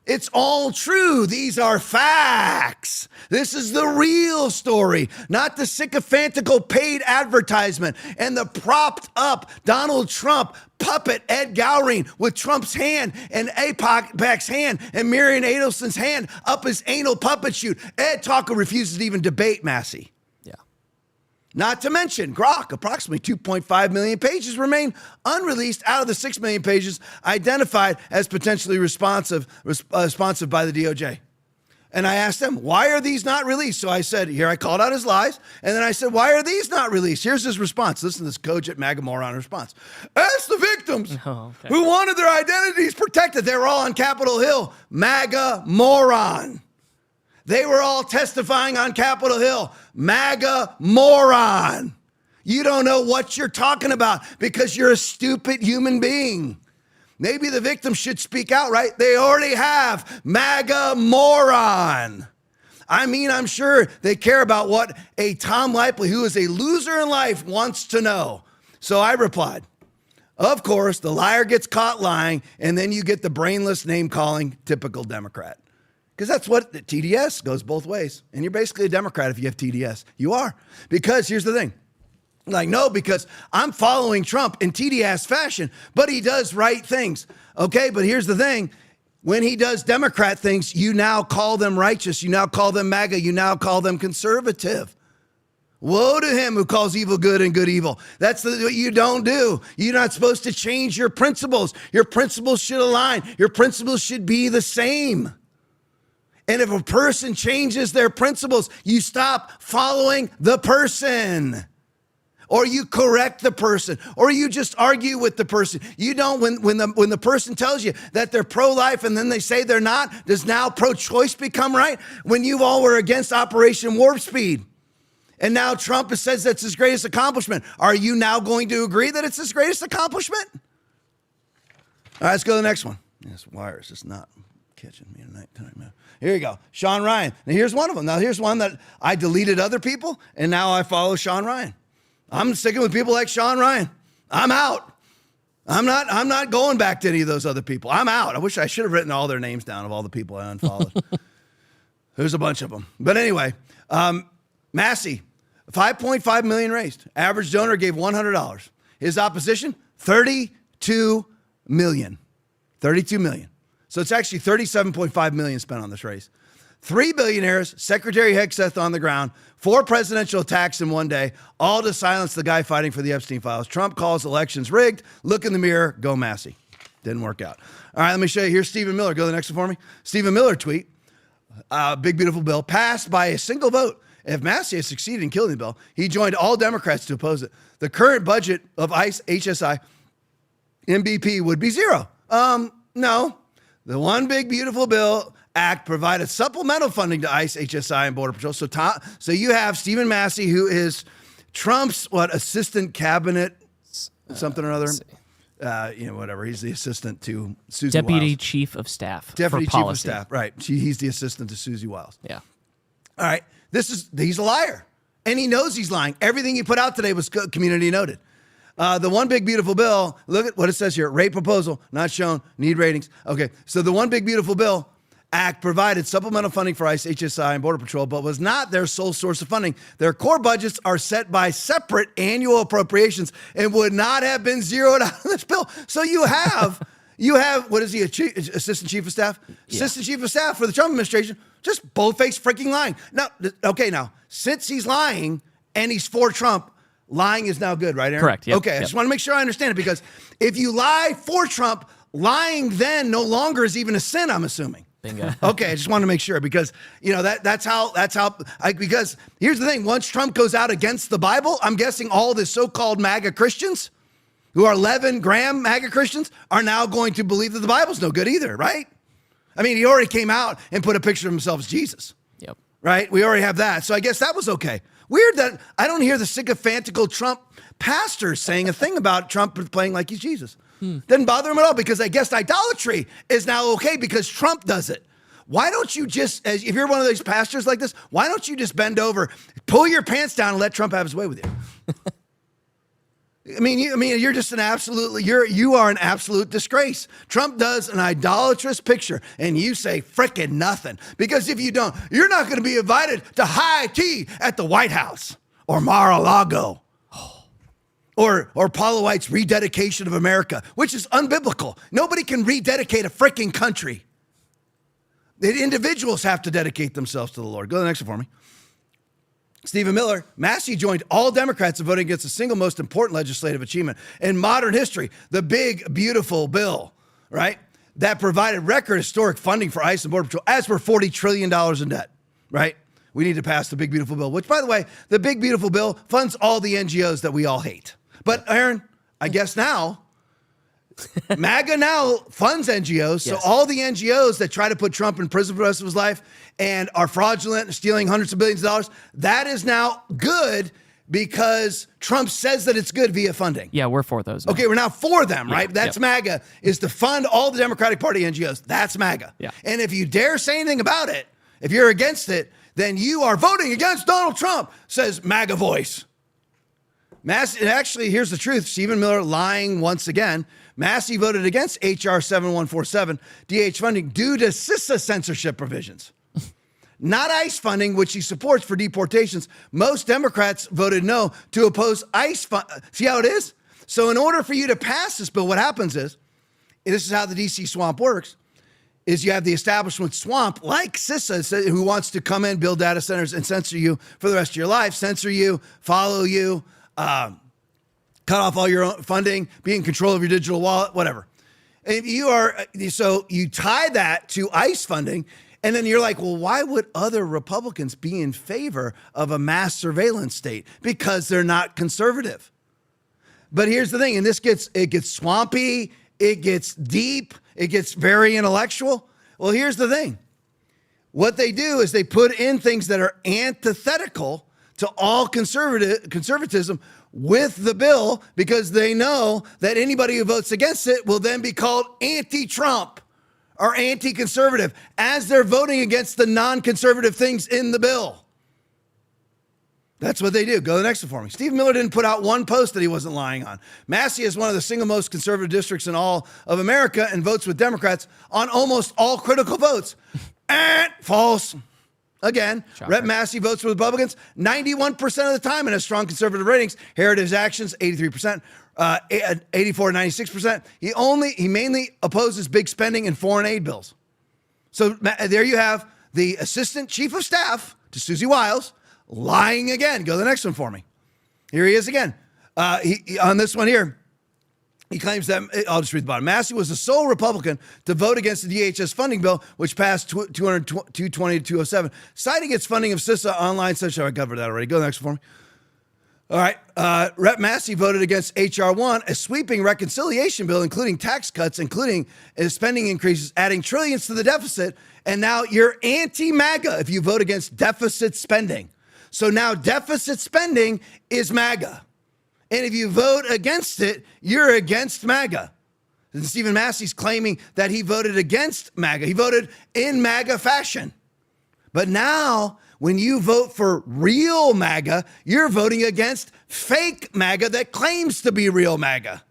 It's all true. These are facts. This is the real story, not the sycophantical paid advertisement and the propped up Donald Trump puppet Ed Gowring with Trump's hand and AIPAC's hand and Marian Adelson's hand up his anal puppet shoot. Ed Talker refuses to even debate Massey. Not to mention, Grok, approximately 2.5 million pages remain unreleased out of the 6 million pages identified as potentially responsive by the DOJ. And I asked them, why are these not released? So I said, here, I called out his lies. And then I said, why are these not released? Here's his response. Listen to this cogent MAGA moron response. Ask the victims who wanted their identities protected. They were all on Capitol Hill. MAGA moron. They were all testifying on Capitol Hill. MAGA moron. You don't know what you're talking about because you're a stupid human being. Maybe the victims should speak out, right? They already have. MAGA moron. I mean, I'm sure they care about what a Tom Laipply, who is a loser in life, wants to know. So I replied, of course, the liar gets caught lying, and then you get the brainless name-calling, typical Democrat. Because that's what the TDS goes both ways. And you're basically a Democrat if you have TDS. You are. Because here's the thing. Like, no, because I'm following Trump in TDS fashion, but he does right things. Okay, but here's the thing. When he does Democrat things, you now call them righteous. You now call them MAGA. You now call them conservative. Woe to him who calls evil good and good evil. That's what you don't do. You're not supposed to change your principles. Your principles should align. Your principles should be the same. And if a person changes their principles, you stop following the person. Or you correct the person, or you just argue with the person. You don't, when the person tells you that they're pro-life and then they say they're not, does now pro-choice become right? When you all were against Operation Warp Speed, and now Trump says that's his greatest accomplishment, are you now going to agree that it's his greatest accomplishment? All right, let's go to the next one. This wire is just not catching me at nighttime. Here you go, Sean Ryan. Now here's one of them. Now here's one that I deleted other people, and now I follow Sean Ryan. I'm sticking with people like Sean Ryan. I'm out. I'm not going back to any of those other people. I'm out. I wish I should have written all their names down of all the people I unfollowed. There's a bunch of them. But anyway, Massey, 5.5 million raised. Average donor gave $100. His opposition, 32 million. 32 million. So it's actually 37.5 million spent on this race. 3 billionaires, Secretary Hegseth on the ground, 4 presidential attacks in one day, all to silence the guy fighting for the Epstein files. Trump calls elections rigged. Look in the mirror. Go Massey. Didn't work out. All right, let me show you. Here's Stephen Miller. Go to the next one for me. Stephen Miller tweet. Big, beautiful bill passed by a single vote. If Massey has succeeded in killing the bill, he joined all Democrats to oppose it. The current budget of ICE, HSI, MVP would be zero. No. The one big, beautiful bill act provided supplemental funding to ICE, HSI, and Border Patrol. So you have Stephen Massey, who is Trump's, assistant cabinet, something or other. Whatever. He's the assistant to Susie Deputy Wiles. Chief of Staff. Deputy for Chief policy. of Staff, right. He's the assistant to Susie Wiles. Yeah. All right. He's a liar. And he knows he's lying. Everything he put out today was community noted. The one big beautiful bill, look at what it says here. Rate proposal, not shown, need ratings. Okay, so the one big beautiful bill act provided supplemental funding for ICE, HSI, and Border Patrol, but was not their sole source of funding. Their core budgets are set by separate annual appropriations and would not have been zeroed out of this bill. So you have, what is he, Assistant Chief of Staff? Yeah. Assistant Chief of Staff for the Trump administration, just bold-faced freaking lying. Now, since he's lying and he's for Trump, lying is now good, right, Aaron? Correct. Yep. Okay, I just want to make sure I understand it, because if you lie for Trump, lying then no longer is even a sin, I'm assuming. Bingo. Okay, I just want to make sure, because that's how because here's the thing: once Trump goes out against the Bible, I'm guessing all the so-called MAGA Christians, who are 11 gram MAGA Christians, are now going to believe that the Bible's no good either, right? I mean, he already came out and put a picture of himself as Jesus. Yep. Right? We already have that, so I guess that was okay. Weird that I don't hear the sycophantical Trump pastors saying a thing about Trump playing like he's Jesus. Doesn't bother him at all, because I guess idolatry is now okay because Trump does it. Why don't you just, if you're one of those pastors like this, why don't you just bend over, pull your pants down, and let Trump have his way with you? I mean, you're just you are an absolute disgrace. Trump does an idolatrous picture, and you say frickin' nothing, because if you don't, you're not going to be invited to high tea at the White House or Mar-a-Lago. Or Paula White's rededication of America, which is unbiblical. Nobody can rededicate a freaking country. The individuals have to dedicate themselves to the Lord. Go to the next one for me. Stephen Miller, Massey joined all Democrats in voting against the single most important legislative achievement in modern history, the big, beautiful bill, right? That provided record historic funding for ICE and Border Patrol, as we're $40 trillion in debt, right? We need to pass the big, beautiful bill, which, by the way, the big, beautiful bill funds all the NGOs that we all hate. But Aaron, I guess now, MAGA now funds NGOs. So all the NGOs that try to put Trump in prison for the rest of his life and are fraudulent and stealing hundreds of billions of dollars, that is now good because Trump says that it's good via funding. Yeah, we're for those now. Okay, we're now for them, right? That's MAGA, is to fund all the Democratic Party NGOs. That's MAGA. Yeah. And if you dare say anything about it, if you're against it, then you are voting against Donald Trump, says MAGA voice. Actually, here's the truth. Stephen Miller lying once again. Massey voted against H.R. 7147, DH funding, due to CISA censorship provisions. Not ICE funding, which he supports for deportations. Most Democrats voted no to oppose ICE funding. See how it is? So in order for you to pass this bill, what happens is, this is how the D.C. swamp works, is you have the establishment swamp, like CISA, who wants to come in, build data centers, and censor you for the rest of your life, censor you, follow you, cut off all your own funding, be in control of your digital wallet, whatever. And so you tie that to ICE funding, and then you're like, well, why would other Republicans be in favor of a mass surveillance state? Because they're not conservative. But here's the thing, and it gets swampy, it gets deep, it gets very intellectual. Well, here's the thing. What they do is they put in things that are antithetical to all conservatism with the bill, because they know that anybody who votes against it will then be called anti-Trump or anti-conservative, as they're voting against the non-conservative things in the bill. That's what they do. Go to the next one for me. Steve Miller didn't put out one post that he wasn't lying on. Massey is one of the single most conservative districts in all of America and votes with Democrats on almost all critical votes. False. Again, Shocker. Rep. Massey votes for Republicans 91% of the time and has strong conservative ratings. Heritage Actions, 83%, 84 to 96%. He mainly opposes big spending and foreign aid bills. So there you have the Assistant Chief of Staff to Susie Wiles lying again. Go to the next one for me. Here he is again. On this one here, he claims that, I'll just read the bottom. Massey was the sole Republican to vote against the DHS funding bill, which passed 220 to 207, citing its funding of CISA online. I covered that already. Go to the next one for me. All right. Rep. Massey voted against H.R. 1, a sweeping reconciliation bill, including tax cuts, including spending increases, adding trillions to the deficit. And now you're anti-MAGA if you vote against deficit spending. So now deficit spending is MAGA. And if you vote against it, you're against MAGA. And Stephen Massey's claiming that he voted against MAGA. He voted in MAGA fashion. But now When you vote for real MAGA, you're voting against fake MAGA that claims to be real MAGA.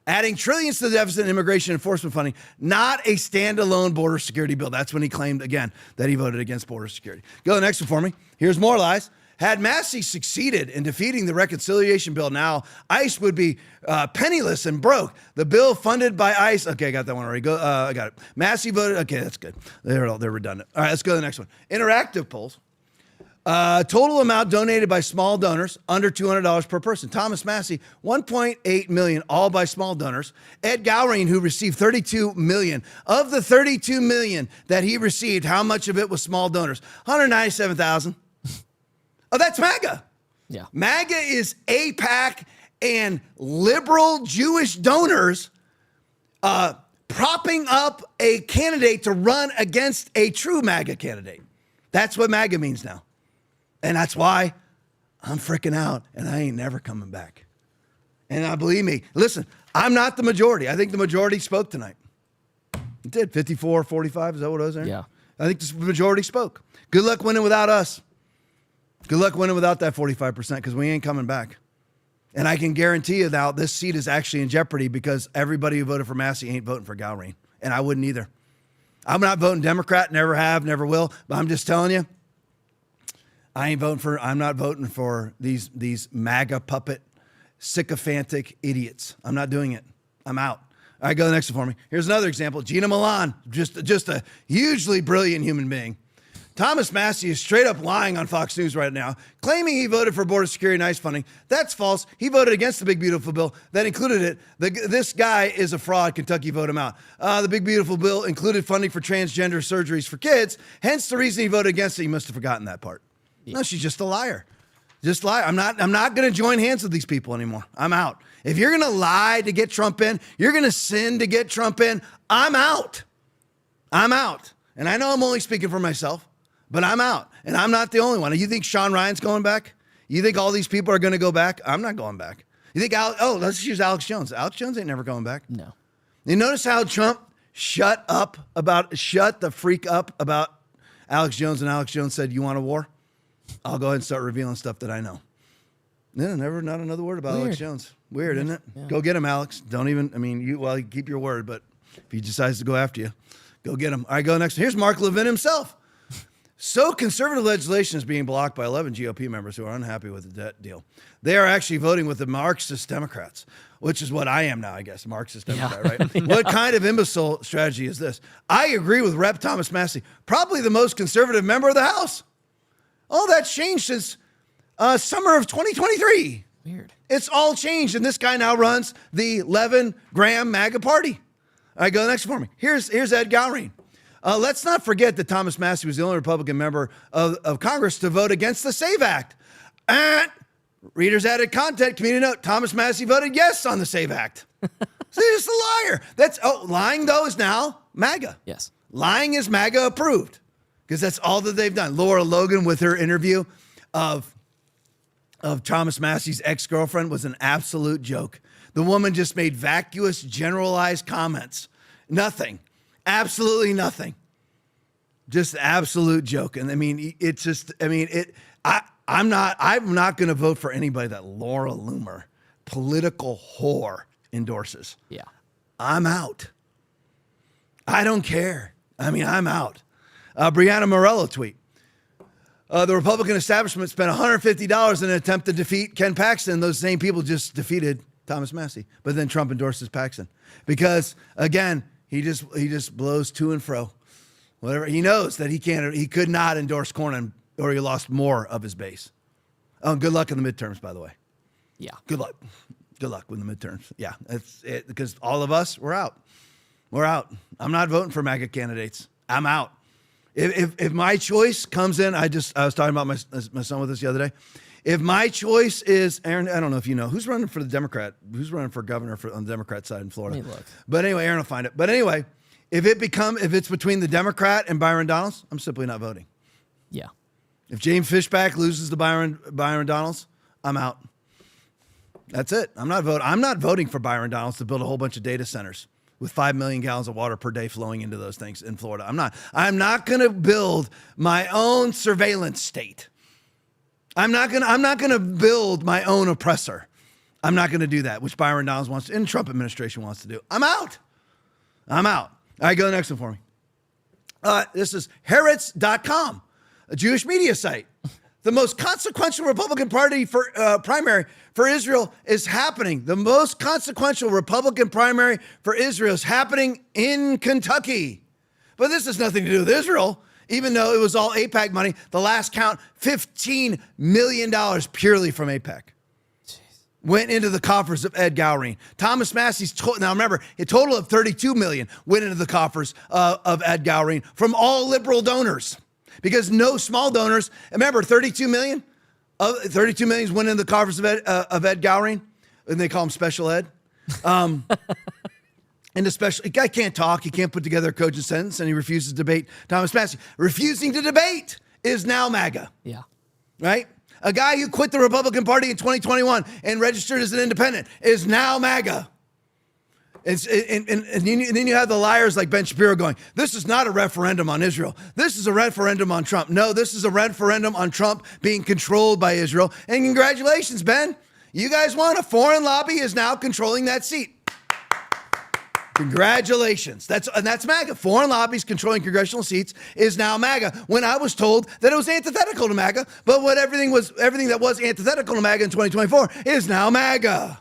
Adding trillions to the deficit in immigration enforcement funding, not a standalone border security bill. That's when he claimed, again, that he voted against border security. Go to the next one for me. Here's more lies. Had Massey succeeded in defeating the reconciliation bill, now ICE would be penniless and broke. The bill funded by ICE. Okay, I got that one already. I got it. Massey voted. Okay, that's good. They're redundant. All right, let's go to the next one. Interactive polls. Total amount donated by small donors, under $200 per person. Thomas Massey, $1.8 million, all by small donors. Ed Gowring, who received $32 million. Of the $32 million that he received, how much of it was small donors? $197,000. Oh, that's MAGA. Yeah. MAGA is AIPAC and liberal Jewish donors propping up a candidate to run against a true MAGA candidate. That's what MAGA means now. And that's why I'm freaking out and I ain't never coming back. And believe me, listen, I'm not the majority. I think the majority spoke tonight. It did, 54-45, is that what it was there? Yeah. I think the majority spoke. Good luck winning without us. Good luck winning without that 45% because we ain't coming back. And I can guarantee you now this seat is actually in jeopardy because everybody who voted for Massey ain't voting for Gowring. And I wouldn't either. I'm not voting Democrat, never have, never will. But I'm just telling you, I'm not voting for these MAGA puppet, sycophantic idiots. I'm not doing it. I'm out. All right, go to the next one for me. Here's another example. Gina Milan, just a hugely brilliant human being. Thomas Massey is straight up lying on Fox News right now, claiming he voted for border security and ICE funding. That's false. He voted against the big, beautiful bill that included it. This guy is a fraud. Kentucky, vote him out. The big, beautiful bill included funding for transgender surgeries for kids. Hence the reason he voted against it. He must have forgotten that part. Yeah. No, she's just a liar. Just lie. I'm not going to join hands with these people anymore. I'm out. If you're going to lie to get Trump in, you're going to sin to get Trump in, I'm out. I'm out. And I know I'm only speaking for myself. But I'm out, and I'm not the only one. You think Sean Ryan's going back? You think all these people are going to go back? I'm not going back. You think, let's use Alex Jones. Alex Jones ain't never going back. No. You notice how Trump shut the freak up about Alex Jones, and Alex Jones said, you want a war? I'll go ahead and start revealing stuff that I know. Yeah, not another word about Alex Jones. Weird, isn't it? Yeah. Go get him, Alex. You keep your word, but if he decides to go after you, go get him. All right, go next. Here's Mark Levin himself. So conservative legislation is being blocked by 11 GOP members who are unhappy with the debt deal. They are actually voting with the Marxist Democrats, which is what I am now, I guess, Marxist Democrat, right? What kind of imbecile strategy is this? I agree with Rep. Thomas Massey, probably the most conservative member of the House. All that's changed since summer of 2023. Weird. It's all changed, and this guy now runs the 11-gram MAGA party. All right, go to the next for me. Here's Ed Gowring. Let's not forget that Thomas Massey was the only Republican member of Congress to vote against the SAVE Act. And readers added content, community note, Thomas Massey voted yes on the SAVE Act. So he's just a liar. Lying, though, is now MAGA. Yes. Lying is MAGA approved because that's all that they've done. Laura Logan, with her interview of Thomas Massey's ex-girlfriend, was an absolute joke. The woman just made vacuous, generalized comments. Nothing. Absolutely nothing. Just absolute joke. And I'm not going to vote for anybody that Laura Loomer, political whore, endorses. Yeah. I'm out. I don't care. I'm out. Brianna Morello tweet. The Republican establishment spent $150 in an attempt to defeat Ken Paxton. Those same people just defeated Thomas Massey. But then Trump endorses Paxton. Because, again, he just blows to and fro. Whatever. He knows that he could not endorse Cornyn or he lost more of his base. Oh, good luck in the midterms, by the way. Yeah. Good luck. Good luck with the midterms. Yeah. That's it. Because all of us, we're out. We're out. I'm not voting for MAGA candidates. I'm out. If my choice comes in, I was talking about my son with this the other day. If my choice is, Aaron, I don't know if you know, who's running for the Democrat, who's running for governor on the Democrat side in Florida. Let me look. But anyway, Aaron will find it. But anyway, if it's between the Democrat and Byron Donalds, I'm simply not voting. Yeah. If James Fishback loses to Byron Donalds, I'm out. That's it. I'm not voting for Byron Donalds to build a whole bunch of data centers. with 5 million gallons of water per day flowing into those things in Florida. I'm not going to build my own surveillance state. I'm not going to build my own oppressor. I'm not going to do that, which Byron Donalds wants to, and the Trump administration wants to do. I'm out. All right, go to the next one for me. This is Haaretz.com, a Jewish media site. The most consequential Republican Party primary for Israel is happening. The most consequential Republican primary for Israel is happening in Kentucky. But this has nothing to do with Israel, even though it was all AIPAC money. The last count, $15 million purely from AIPAC. Went into the coffers of Ed Gowring. Thomas Massey's, now remember, a total of $32 million went into the coffers of Ed Gowring from all liberal donors. Because no small donors, remember, 32 million went in the coffers of Ed Gowring, and they call him Special Ed. And the special guy can't talk, he can't put together a cogent sentence, and he refuses to debate Thomas Massey. Refusing to debate is now MAGA. Yeah. Right? A guy who quit the Republican Party in 2021 and registered as an independent is now MAGA. And then you have the liars like Ben Shapiro going, this is not a referendum on Israel. This is a referendum on Trump. No, this is a referendum on Trump being controlled by Israel. And congratulations, Ben. You guys won. A foreign lobby is now controlling that seat. Congratulations. That's MAGA. Foreign lobbies controlling congressional seats is now MAGA. When I was told that it was antithetical to MAGA, but everything that was antithetical to MAGA in 2024 is now MAGA.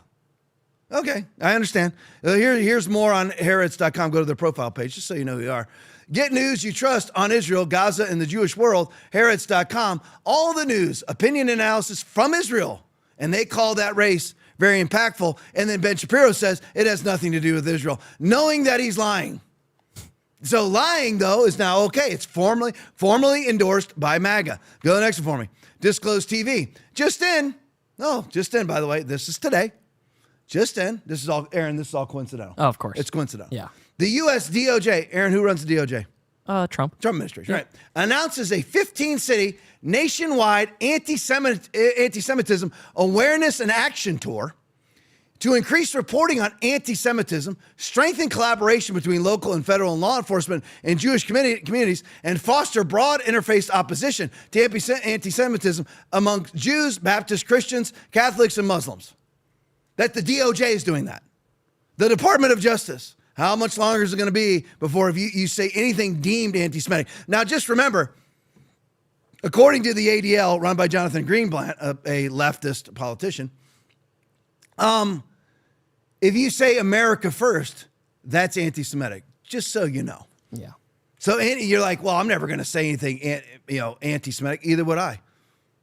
Okay, I understand. Here's more on Haaretz.com. Go to their profile page just so you know who you are. Get news you trust on Israel, Gaza, and the Jewish world. Haaretz.com. All the news, opinion analysis from Israel. And they call that race very impactful. And then Ben Shapiro says it has nothing to do with Israel, knowing that he's lying. So lying, though, is now okay. It's formally endorsed by MAGA. Go to the next one for me. Disclose TV. Just in, by the way, this is today. Just in, this is all coincidental. Oh, of course. It's coincidental. Yeah. The U.S. DOJ, Aaron, who runs the DOJ? Trump. Trump administration, Yeah. right. Announces a 15-city nationwide anti-Semitism awareness and action tour to increase reporting on anti-Semitism, strengthen collaboration between local and federal and law enforcement and Jewish communities, and foster broad interfaith opposition to anti-Semitism among Jews, Baptist Christians, Catholics, and Muslims. That the DOJ is doing that. The Department of Justice. How much longer is it going to be before you say anything deemed anti-Semitic? Now, just remember, according to the ADL, run by Jonathan Greenblatt, a leftist politician, if you say America first, that's anti-Semitic, just so you know. Yeah. So you're like, well, I'm never going to say anything anti-Semitic. Either would I.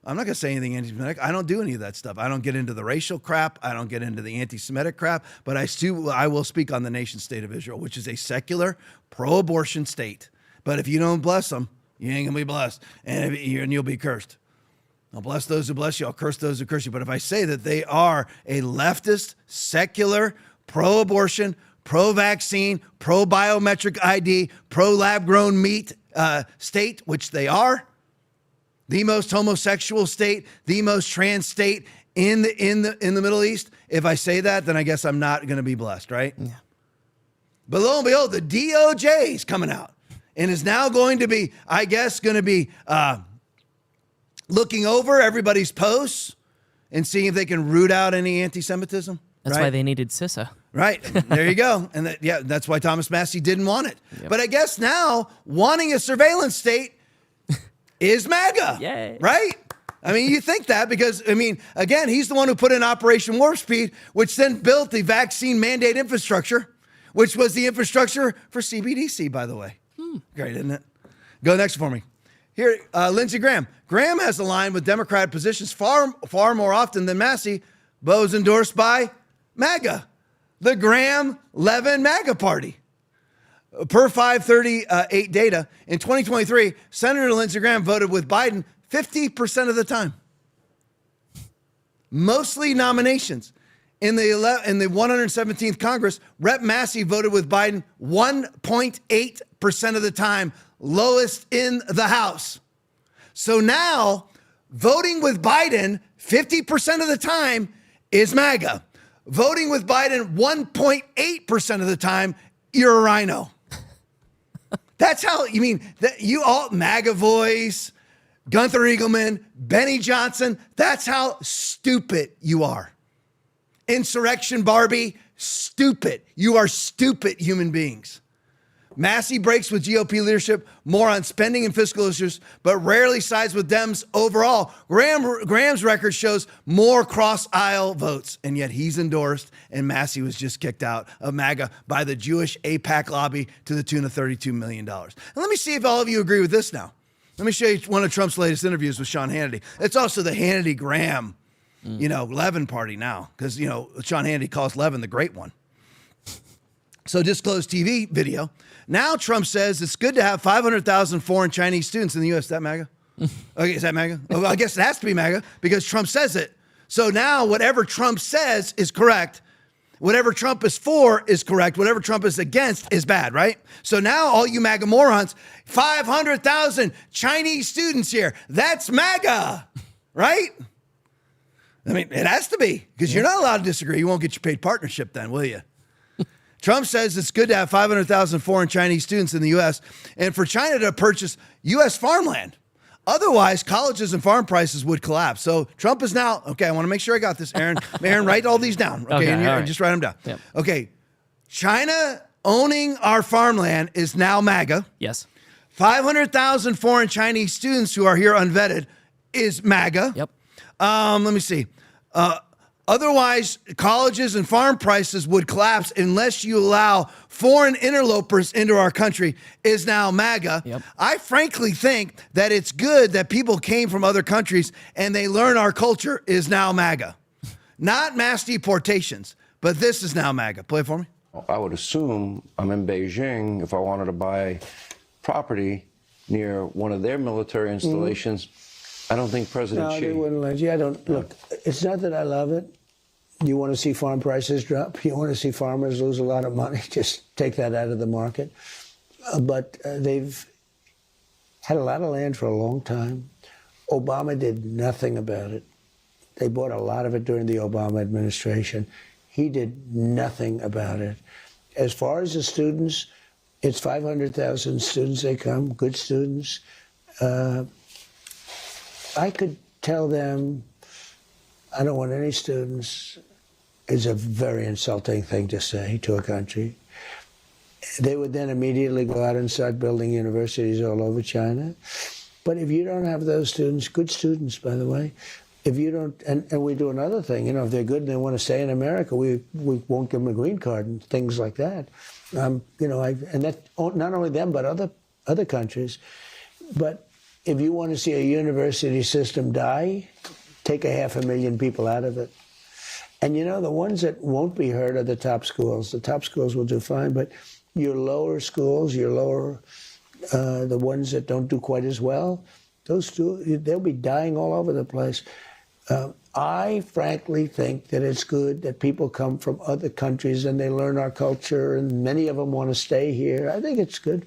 I'm not going to say anything anti-Semitic. I don't do any of that stuff. I don't get into the racial crap. I don't get into the anti-Semitic crap. But I will speak on the nation state of Israel, which is a secular, pro-abortion state. But if you don't bless them, you ain't going to be blessed. And you'll be cursed. I'll bless those who bless you. I'll curse those who curse you. But if I say that they are a leftist, secular, pro-abortion, pro-vaccine, pro-biometric ID, pro-lab-grown meat state, which they are, the most homosexual state, the most trans state in the Middle East. If I say that, then I guess I'm not going to be blessed, right? Yeah. But lo and behold, the DOJ is coming out and is now going to be, I guess, looking over everybody's posts and seeing if they can root out any anti-Semitism. That's right? why they needed CISA. Right. There you go. And that's why Thomas Massey didn't want it. Yep. But I guess now wanting a surveillance state is MAGA. Yay. Right? I mean, you think that because, again, he's the one who put in Operation Warp Speed, which then built the vaccine mandate infrastructure, which was the infrastructure for CBDC, by the way. Great, isn't it? Go next for me. Here, Lindsey Graham. Graham has aligned with Democrat positions far more often than Massey, but was endorsed by MAGA, the Graham-Levin MAGA party. Per 538 data, in 2023, Senator Lindsey Graham voted with Biden 50% of the time. Mostly nominations. In the 117th Congress, Rep. Massey voted with Biden 1.8% of the time, lowest in the House. So now, voting with Biden 50% of the time is MAGA. Voting with Biden 1.8% of the time you're a rhino. That's how, you mean, that you all, MAGA voice, Gunther Eagleman, Benny Johnson, that's how stupid you are. Insurrection Barbie, stupid. You are stupid human beings. Massey breaks with GOP leadership more on spending and fiscal issues, but rarely sides with Dems overall. Graham's record shows more cross-aisle votes, and yet he's endorsed, and Massey was just kicked out of MAGA by the Jewish AIPAC lobby to the tune of $32 million. And let me see if all of you agree with this now. Let me show you one of Trump's latest interviews with Sean Hannity. It's also the Hannity-Graham, Levin party now, because, Sean Hannity calls Levin the great one. So disclosed TV video. Now Trump says it's good to have 500,000 foreign Chinese students in the U.S. Is that MAGA? Okay, is that MAGA? Well, I guess it has to be MAGA because Trump says it. So now whatever Trump says is correct. Whatever Trump is for is correct. Whatever Trump is against is bad, right? So now all you MAGA morons, 500,000 Chinese students here. That's MAGA, right? I mean, it has to be because you're not allowed to disagree. You won't get your paid partnership then, will you? Trump says it's good to have 500,000 foreign Chinese students in the U.S. and for China to purchase U.S. farmland. Otherwise, colleges and farm prices would collapse. So Trump is now, okay, I want to make sure I got this, Aaron. Aaron, write all these down, okay? And just write them down. Yep. Okay, China owning our farmland is now MAGA. Yes. 500,000 foreign Chinese students who are here unvetted is MAGA. Yep. Let me see. Otherwise, colleges and farm prices would collapse unless you allow foreign interlopers into our country is now MAGA. Yep. I frankly think that it's good that people came from other countries and they learn our culture is now MAGA. Not mass deportations, but this is now MAGA. Play it for me. I would assume I'm in Beijing. If I wanted to buy property near one of their military installations, I don't think President Xi... No, they wouldn't let you. I don't... Look, it's not that I love it. You want to see farm prices drop? You want to see farmers lose a lot of money? Just take that out of the market. But they've had a lot of land for a long time. Obama did nothing about it. They bought a lot of it during the Obama administration. He did nothing about it. As far as the students, it's 500,000 students they come, good students. I could tell them, I don't want any students, is a very insulting thing to say to a country. They would then immediately go out and start building universities all over China. But if you don't have those students, good students, by the way, if you don't, and we do another thing, if they're good and they want to stay in America, we won't give them a green card and things like that. And that, not only them, but other countries. But if you want to see a university system die, take 500,000 people out of it. And the ones that won't be hurt are the top schools. The top schools will do fine, but your lower schools, the ones that don't do quite as well, they'll be dying all over the place. I frankly think that it's good that people come from other countries and they learn our culture, and many of them want to stay here. I think it's good.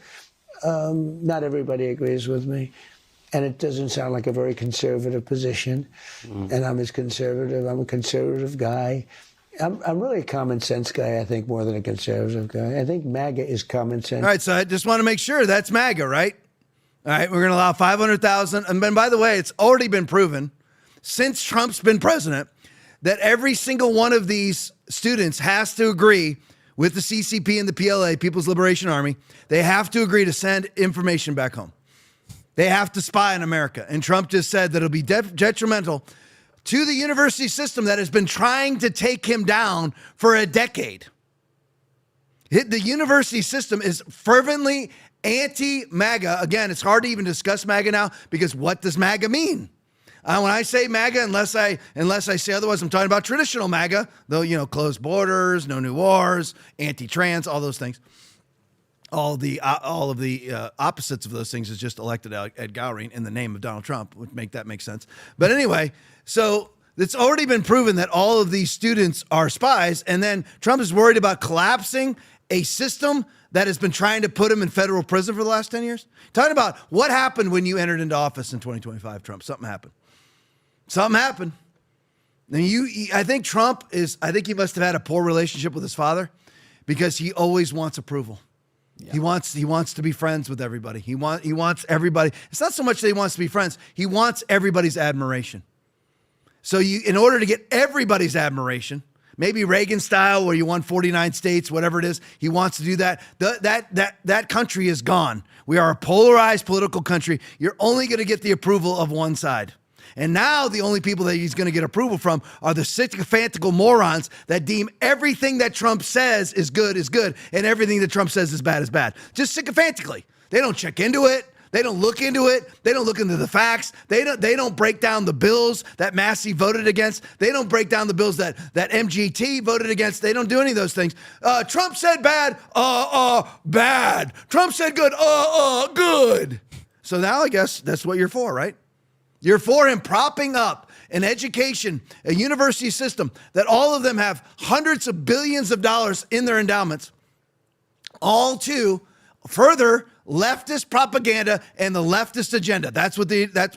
Not everybody agrees with me. And it doesn't sound like a very conservative position. And I'm as conservative. I'm a conservative guy. I'm really a common sense guy, I think, more than a conservative guy. I think MAGA is common sense. All right, so I just want to make sure that's MAGA, right? All right, we're going to allow 500,000. And by the way, it's already been proven since Trump's been president that every single one of these students has to agree with the CCP and the PLA, People's Liberation Army. They have to agree to send information back home. They have to spy on America. And Trump just said that it'll be detrimental to the university system that has been trying to take him down for a decade. The university system is fervently anti-MAGA. Again, it's hard to even discuss MAGA now because what does MAGA mean? When I say MAGA, unless I say otherwise, I'm talking about traditional MAGA, though, closed borders, no new wars, anti-trans, all those things. All of the opposites of those things is just elected Ed Gowring in the name of Donald Trump, would make that make sense. But anyway, so it's already been proven that all of these students are spies, and then Trump is worried about collapsing a system that has been trying to put him in federal prison for the last 10 years. Talking about what happened when you entered into office in 2025, Trump. Something happened. And I think he must have had a poor relationship with his father, because he always wants approval. Yeah. He wants to be friends with everybody. He wants everybody. It's not so much that he wants to be friends. He wants everybody's admiration. So in order to get everybody's admiration, maybe Reagan style, where you won 49 states, whatever it is, he wants to do that. That country is gone. We are a polarized political country. You're only going to get the approval of one side. And now the only people that he's going to get approval from are the sycophantical morons that deem everything that Trump says is good, and everything that Trump says is bad. Just sycophantically. They don't check into it. They don't look into it. They don't look into the facts. They don't break down the bills that Massey voted against. They don't break down the bills that MGT voted against. They don't do any of those things. Trump said bad, bad. Trump said good, good. So now I guess that's what you're for, right? You're for him propping up an education, a university system that all of them have hundreds of billions of dollars in their endowments, all to further leftist propaganda and the leftist agenda. That's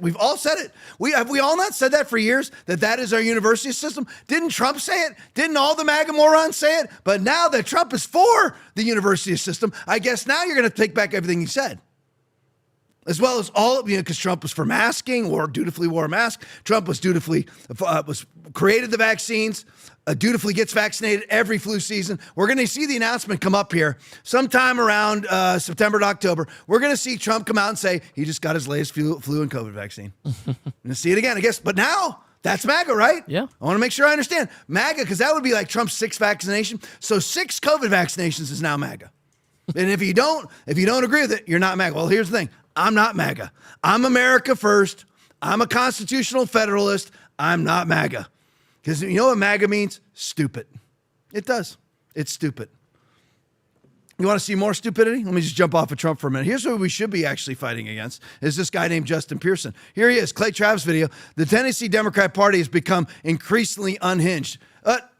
we've all said it. Have we all not said that for years, that is our university system? Didn't Trump say it? Didn't all the MAGA morons say it? But now that Trump is for the university system, I guess now you're going to take back everything he said. As well as all, because Trump was for masking or dutifully wore a mask. Trump was dutifully created the vaccines, dutifully gets vaccinated every flu season. We're going to see the announcement come up here sometime around September to October. We're going to see Trump come out and say he just got his latest flu and COVID vaccine. We're going to see it again, I guess. But now that's MAGA, right? Yeah. I want to make sure I understand. MAGA, because that would be like Trump's 6th vaccination. So 6 COVID vaccinations is now MAGA. And if you don't agree with it, you're not MAGA. Well, here's the thing. I'm not MAGA. I'm America first. I'm a constitutional federalist. I'm not MAGA. Because you know what MAGA means? Stupid. It does. It's stupid. You want to see more stupidity? Let me just jump off of Trump for a minute. Here's what we should be actually fighting against, is this guy named Justin Pearson. Here he is, Clay Travis video. The Tennessee Democrat Party has become increasingly unhinged.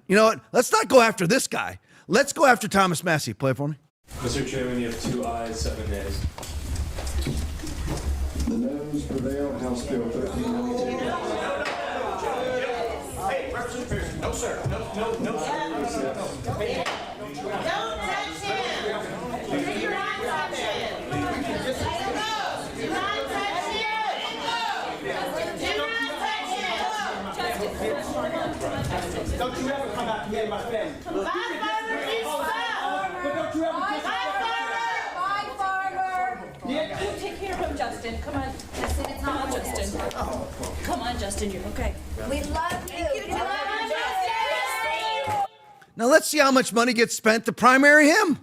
You know what? Let's not go after this guy. Let's go after Thomas Massey. Play it for me. Mr. Chairman, you have 2 ayes, 7 nays. The noes prevail. House Bill 1392. Hey, Representative Pearson. No, sir. No, sir. Don't touch him. Get your hands off him. Do not touch him. Do not touch him. Don't you ever come out here, my family. My farmer is fine. But don't you ever My farmer. Yeah. You take care of him, Justin. Come on. Come on, Justin. Come on, Justin. You're okay. We love you. We love you, Justin. Now let's see how much money gets spent to primary him.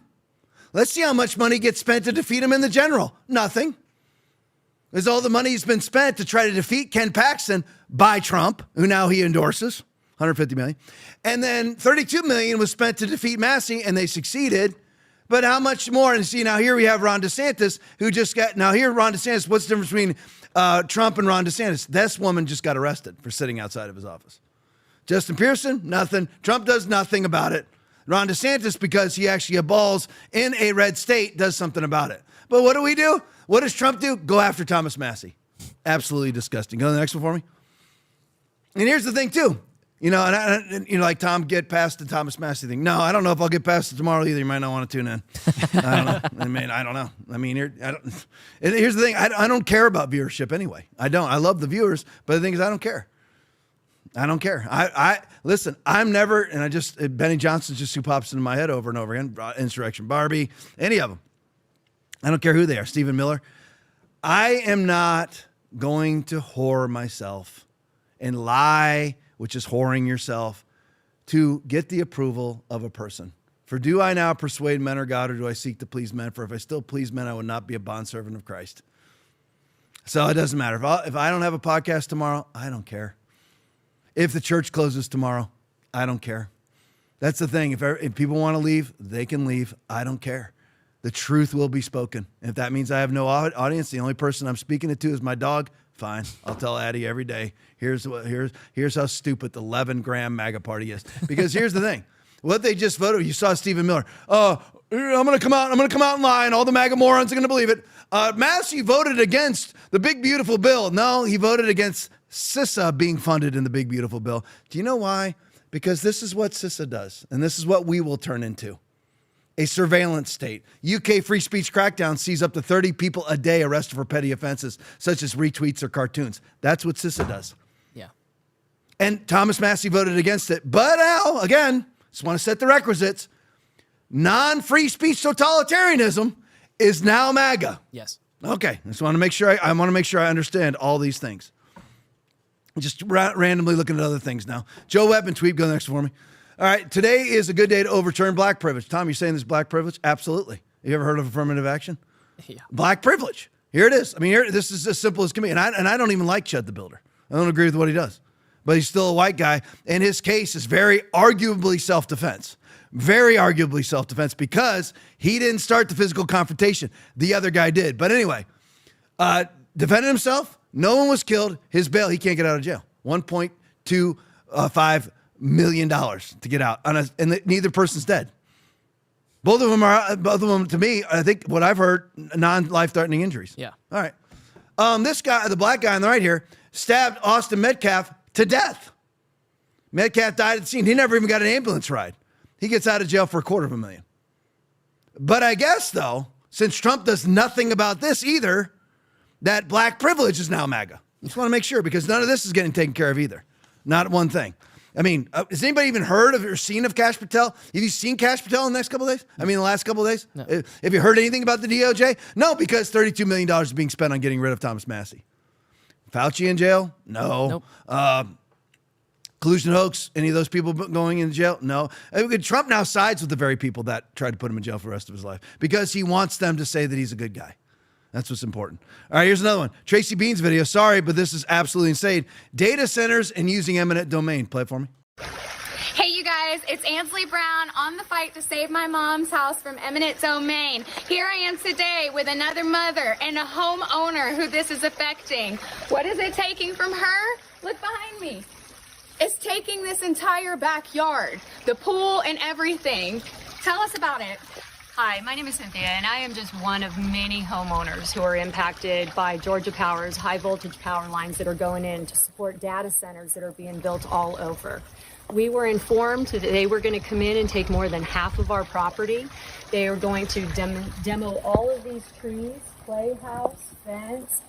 Let's see how much money gets spent to defeat him in the general. Nothing. Because all the money's been spent to try to defeat Ken Paxton by Trump, who now he endorses, $150 million. And then $32 million was spent to defeat Massey, and they succeeded. But how much more? And see, now here we have Ron DeSantis, who just got, now here Ron DeSantis, what's the difference between Trump and Ron DeSantis? This woman just got arrested for sitting outside of his office. Justin Pearson, nothing. Trump does nothing about it. Ron DeSantis, because he actually has balls in a red state, does something about it. But what do? What does Trump do? Go after Thomas Massey. Absolutely disgusting. Go to the next one for me. And here's the thing, too. Like Tom, get past the Thomas Massey thing. No, I don't know if I'll get past it tomorrow either. You might not want to tune in. I don't know. I don't know. Here's the thing. I don't care about viewership anyway. I don't. I love the viewers, but the thing is, I don't care. I don't care. Listen, I'm never, and Benny Johnson just who pops into my head over and over again. Insurrection Barbie, any of them. I don't care who they are. Stephen Miller. I am not going to whore myself and lie, which is whoring yourself, to get the approval of a person. For do I now persuade men or God, or do I seek to please men? For if I still please men, I would not be a bondservant of Christ. So it doesn't matter. If I don't have a podcast tomorrow, I don't care. If the church closes tomorrow, I don't care. That's the thing. If people want to leave, they can leave. I don't care. The truth will be spoken. And if that means I have no audience, the only person I'm speaking it to is my dog, fine. I'll tell Addie every day, here's how stupid the 11-gram MAGA party is. Because here's the thing. What they just voted, you saw Stephen Miller. I'm going to come out and lie, and all the MAGA morons are going to believe it. Massey voted against the big, beautiful bill. No, he voted against CISA being funded in the big, beautiful bill. Do you know why? Because this is what CISA does, and this is what we will turn into. a surveillance state. UK free speech crackdown sees up to 30 people a day arrested for petty offenses, such as retweets or cartoons. That's what CISA does. Yeah. And Thomas Massie voted against it. But now, again, just want to set the requisites. Non-free speech totalitarianism is now MAGA. Yes. Okay. I just want to make sure I want to make sure I understand all these things. Just randomly looking at other things now. Joe Webman tweet, go next for me. All right, today is a good day to overturn black privilege. Tom, you saying this black privilege? Absolutely. You ever heard of affirmative action? Yeah. Black privilege. Here it is. I mean, this is as simple as can be. And I don't even like Chud the Builder. I don't agree with what he does. But he's still a white guy, and his case is very arguably self-defense. Very arguably self-defense because he didn't start the physical confrontation. The other guy did. But anyway, defended himself. No one was killed. His bail, he can't get out of jail. $1.25 million to get out, and neither person's dead. Both of them, to me, I think what I've heard, non-life-threatening injuries. Yeah. All right. This guy, the black guy on the right here, stabbed Austin Metcalf to death. Metcalf died at the scene. He never even got an ambulance ride. He gets out of jail for $250,000. But I guess, though, since Trump does nothing about this either, that black privilege is now MAGA. Just want to make sure, because none of this is getting taken care of either. Not one thing. I mean, has anybody even heard of or seen of Kash Patel? Have you seen Kash Patel in the next couple of days? I mean, the last couple of days? No. Have you heard anything about the DOJ? No, because $32 million is being spent on getting rid of Thomas Massie. Fauci in jail? No. Nope. Collusion hoax? Any of those people going in jail? No. Trump now sides with the very people that tried to put him in jail for the rest of his life because he wants them to say that he's a good guy. That's what's important. All right, here's another one. Tracy Bean's video. Sorry, but this is absolutely insane. Data centers and using eminent domain. Play it for me. Hey, you guys, it's Ansley Brown on the fight to save my mom's house from eminent domain. Here I am today with another mother and a homeowner who this is affecting. What is it taking from her? Look behind me. It's taking this entire backyard, the pool and everything. Tell us about it. Hi, my name is Cynthia, and I am just one of many homeowners who are impacted by Georgia Power's high voltage power lines that are going in to support data centers that are being built all over. We were informed that they were going to come in and take more than half of our property. They are going to demo all of these trees, playhouse, fence,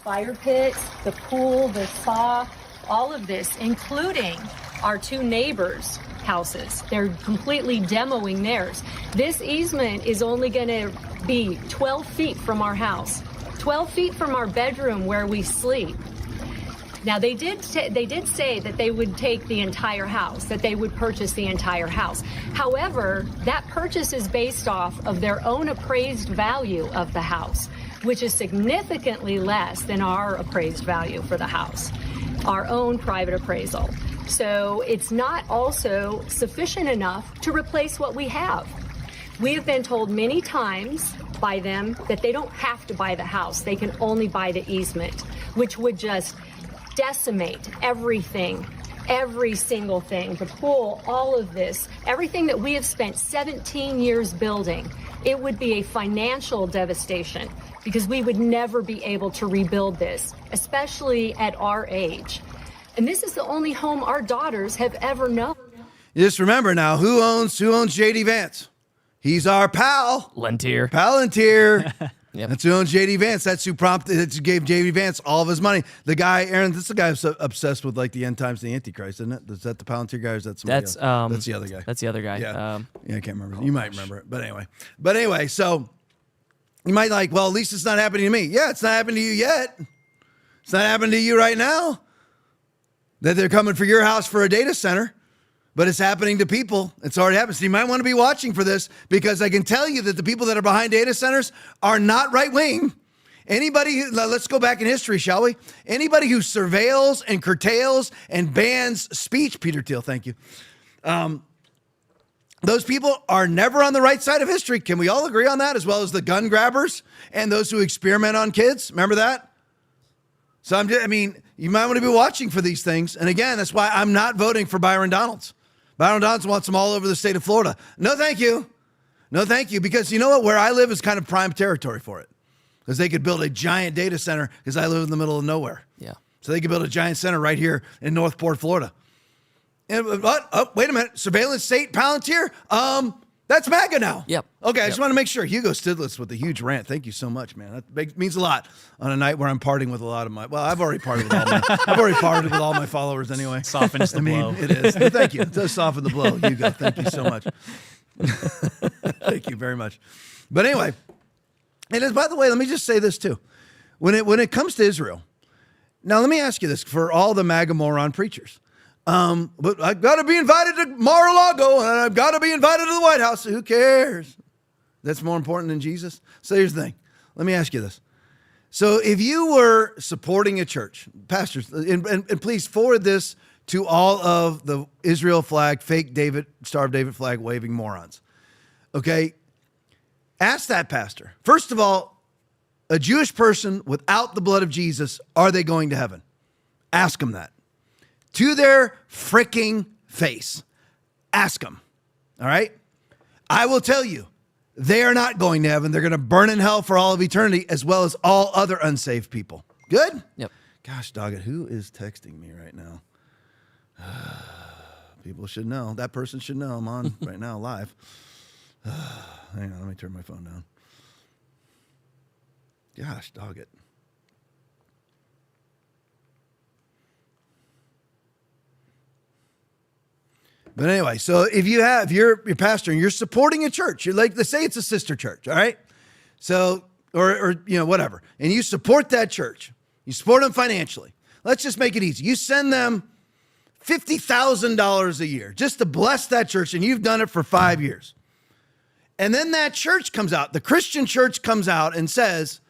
fire pits, the pool, the spa, all of this, including our two neighbors' houses. They're completely demoing theirs. This easement is only going to be 12 feet from our house, 12 feet from our bedroom where we sleep. Now, they did say that they would take the entire house, that they would purchase the entire house. However, that purchase is based off of their own appraised value of the house, which is significantly less than our appraised value for the house, our own private appraisal. So it's not also sufficient enough to replace what we have. We have been told many times by them that they don't have to buy the house. They can only buy the easement, which would just decimate everything, every single thing, the pool, all of this, everything that we have spent 17 years building. It would be a financial devastation because we would never be able to rebuild this, especially at our age. And this is the only home our daughters have ever known. Just remember now, who owns J.D. Vance? He's our pal. Palantir. Yep. That's who owns J.D. Vance. That's who gave J.D. Vance all of his money. The guy, Aaron, this is the guy who's obsessed with like the end times, the Antichrist, isn't it? Is that the Palantir guy or is that somebody else? That's the other guy. That's the other guy. Yeah, I can't remember. You might remember it. But anyway, so you might like, well, at least it's not happening to me. Yeah, it's not happening to you yet. It's not happening to you right now. That they're coming for your house for a data center, but it's happening to people. It's already happened. So you might want to be watching for this because I can tell you that the people that are behind data centers are not right-wing. Let's go back in history, shall we? Anybody who surveils and curtails and bans speech, Peter Thiel, thank you. Those people are never on the right side of history. Can we all agree on that? As well as the gun grabbers and those who experiment on kids. Remember that? So you might want to be watching for these things. And again, that's why I'm not voting for Byron Donalds. Byron Donalds wants them all over the state of Florida. No, thank you. No, thank you. Because you know what? Where I live is kind of prime territory for it. Because they could build a giant data center because I live in the middle of nowhere. Yeah. So they could build a giant center right here in Northport, Florida. And what? Oh, wait a minute. Surveillance state, Palantir? That's MAGA now. Yep. Okay, I just want to make sure. Hugo Stidlitz with a huge rant. Thank you so much, man. That means a lot on a night where I'm partying with a lot of my. Well, I've already partied with all my followers anyway. Softens the blow. It is. Thank you. It does soften the blow, Hugo. Thank you so much. Thank you very much. But anyway, and by the way, let me just say this too. When it comes to Israel, now let me ask you this for all the MAGA moron preachers. But I've got to be invited to Mar-a-Lago and I've got to be invited to the White House. Who cares? That's more important than Jesus. So here's the thing. Let me ask you this. So if you were supporting a church, pastors, and please forward this to all of the Israel flag, fake Star of David flag waving morons. Okay? Ask that pastor. First of all, a Jewish person without the blood of Jesus, are they going to heaven? Ask them that. To their freaking face. Ask them. All right? I will tell you, they are not going to heaven. They're going to burn in hell for all of eternity, as well as all other unsaved people. Good? Yep. Gosh, doggone, who is texting me right now? People should know. That person should know I'm on right now live. Hang on, let me turn my phone down. Gosh, dog it. But anyway, so if you're your pastor and you're supporting a church, you're like, let's say it's a sister church, all right? So, or whatever, and you support that church, you support them financially. Let's just make it easy. You send them $50,000 a year just to bless that church, and you've done it for 5 years. And then that church comes out, the Christian church comes out and says,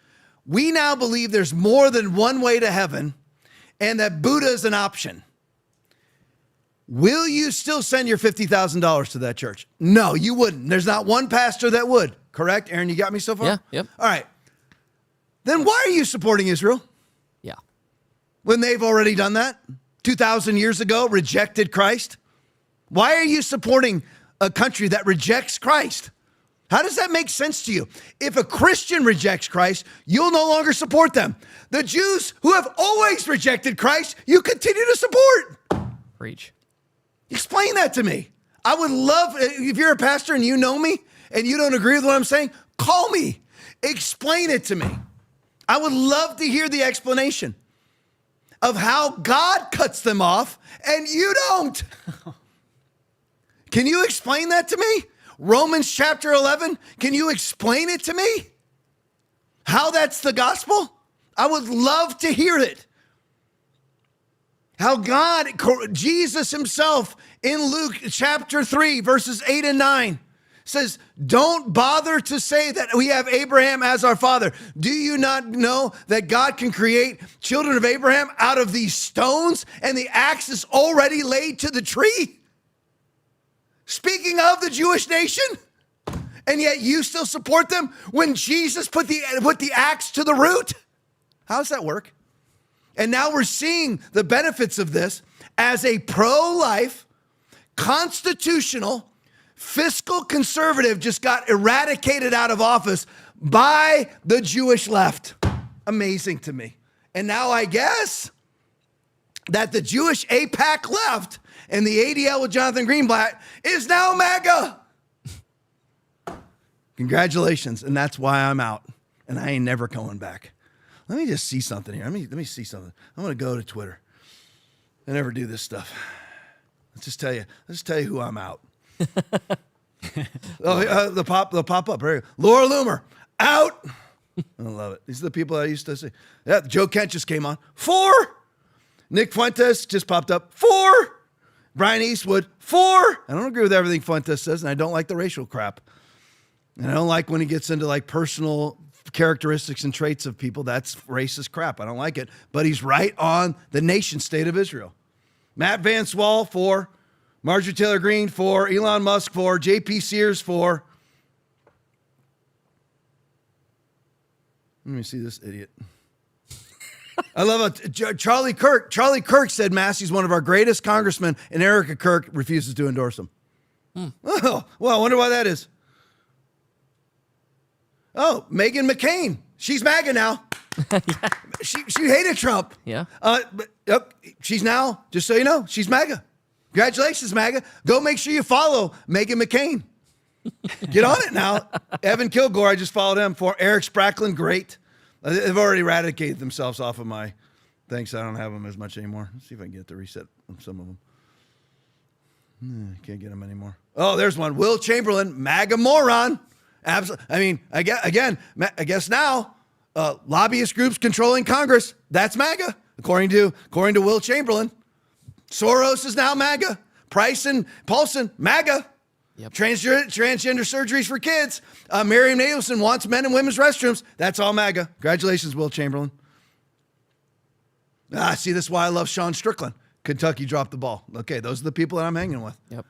we now believe there's more than one way to heaven and that Buddha is an option. Will you still send your $50,000 to that church? No, you wouldn't. There's not one pastor that would. Correct? Aaron, you got me so far? Yeah, yep. All right. Then why are you supporting Israel? Yeah. When they've already done that? 2,000 years ago, rejected Christ? Why are you supporting a country that rejects Christ? How does that make sense to you? If a Christian rejects Christ, you'll no longer support them. The Jews who have always rejected Christ, you continue to support. Preach. Explain that to me. I would love, if you're a pastor and you know me and you don't agree with what I'm saying, call me. Explain it to me. I would love to hear the explanation of how God cuts them off and you don't. Can you explain that to me? Romans chapter 11, can you explain it to me? How that's the gospel? I would love to hear it. How God, Jesus himself in Luke chapter 3, verses 8 and 9 says, don't bother to say that we have Abraham as our father. Do you not know that God can create children of Abraham out of these stones and the axe is already laid to the tree? Speaking of the Jewish nation, and yet you still support them when Jesus put the axe to the root? How does that work? And now we're seeing the benefits of this as a pro-life, constitutional, fiscal conservative just got eradicated out of office by the Jewish left. Amazing to me. And now I guess that the Jewish AIPAC left and the ADL with Jonathan Greenblatt is now MAGA. Congratulations. And that's why I'm out. And I ain't never going back. Let me just see something here. Let me see something. I'm going to go to Twitter. I never do this stuff. Let's just tell you who I'm out. They'll pop up. Right? Laura Loomer, out. I love it. These are the people I used to see. Yeah, Joe Kent just came on. 4. Nick Fuentes just popped up. 4. Brian Eastwood, 4. I don't agree with everything Fuentes says, and I don't like the racial crap. And I don't like when he gets into like personal characteristics and traits of people. That's racist crap. I don't like it. But he's right on the nation state of Israel. Matt Van Swall, 4. Marjorie Taylor Greene, 4. Elon Musk, 4. JP Sears, 4. Let me see this idiot. I love it. Charlie Kirk. Charlie Kirk said Massey's one of our greatest congressmen, and Erica Kirk refuses to endorse him. Oh, well, I wonder why that is. Oh, Meghan McCain. She's MAGA now. Yeah. She hated Trump. Yeah. But she's now, just so you know, she's MAGA. Congratulations, MAGA. Go make sure you follow Meghan McCain. Get on it now. Evan Kilgore, I just followed him. For Eric Spracklin, great. They've already eradicated themselves off of my things. So I don't have them as much anymore. Let's see if I can get to reset some of them. Can't get them anymore. Oh, there's one. Will Chamberlain, MAGA moron. Absolutely. I mean, I guess now, lobbyist groups controlling Congress. That's MAGA, according to Will Chamberlain. Soros is now MAGA. Price and Paulson, MAGA. Yep. Transgender surgeries for kids. Miriam Nadelson wants men and women's restrooms. That's all MAGA. Congratulations, Will Chamberlain. See, this is why I love Sean Strickland. Kentucky dropped the ball. Okay, those are the people that I'm hanging with. Yep.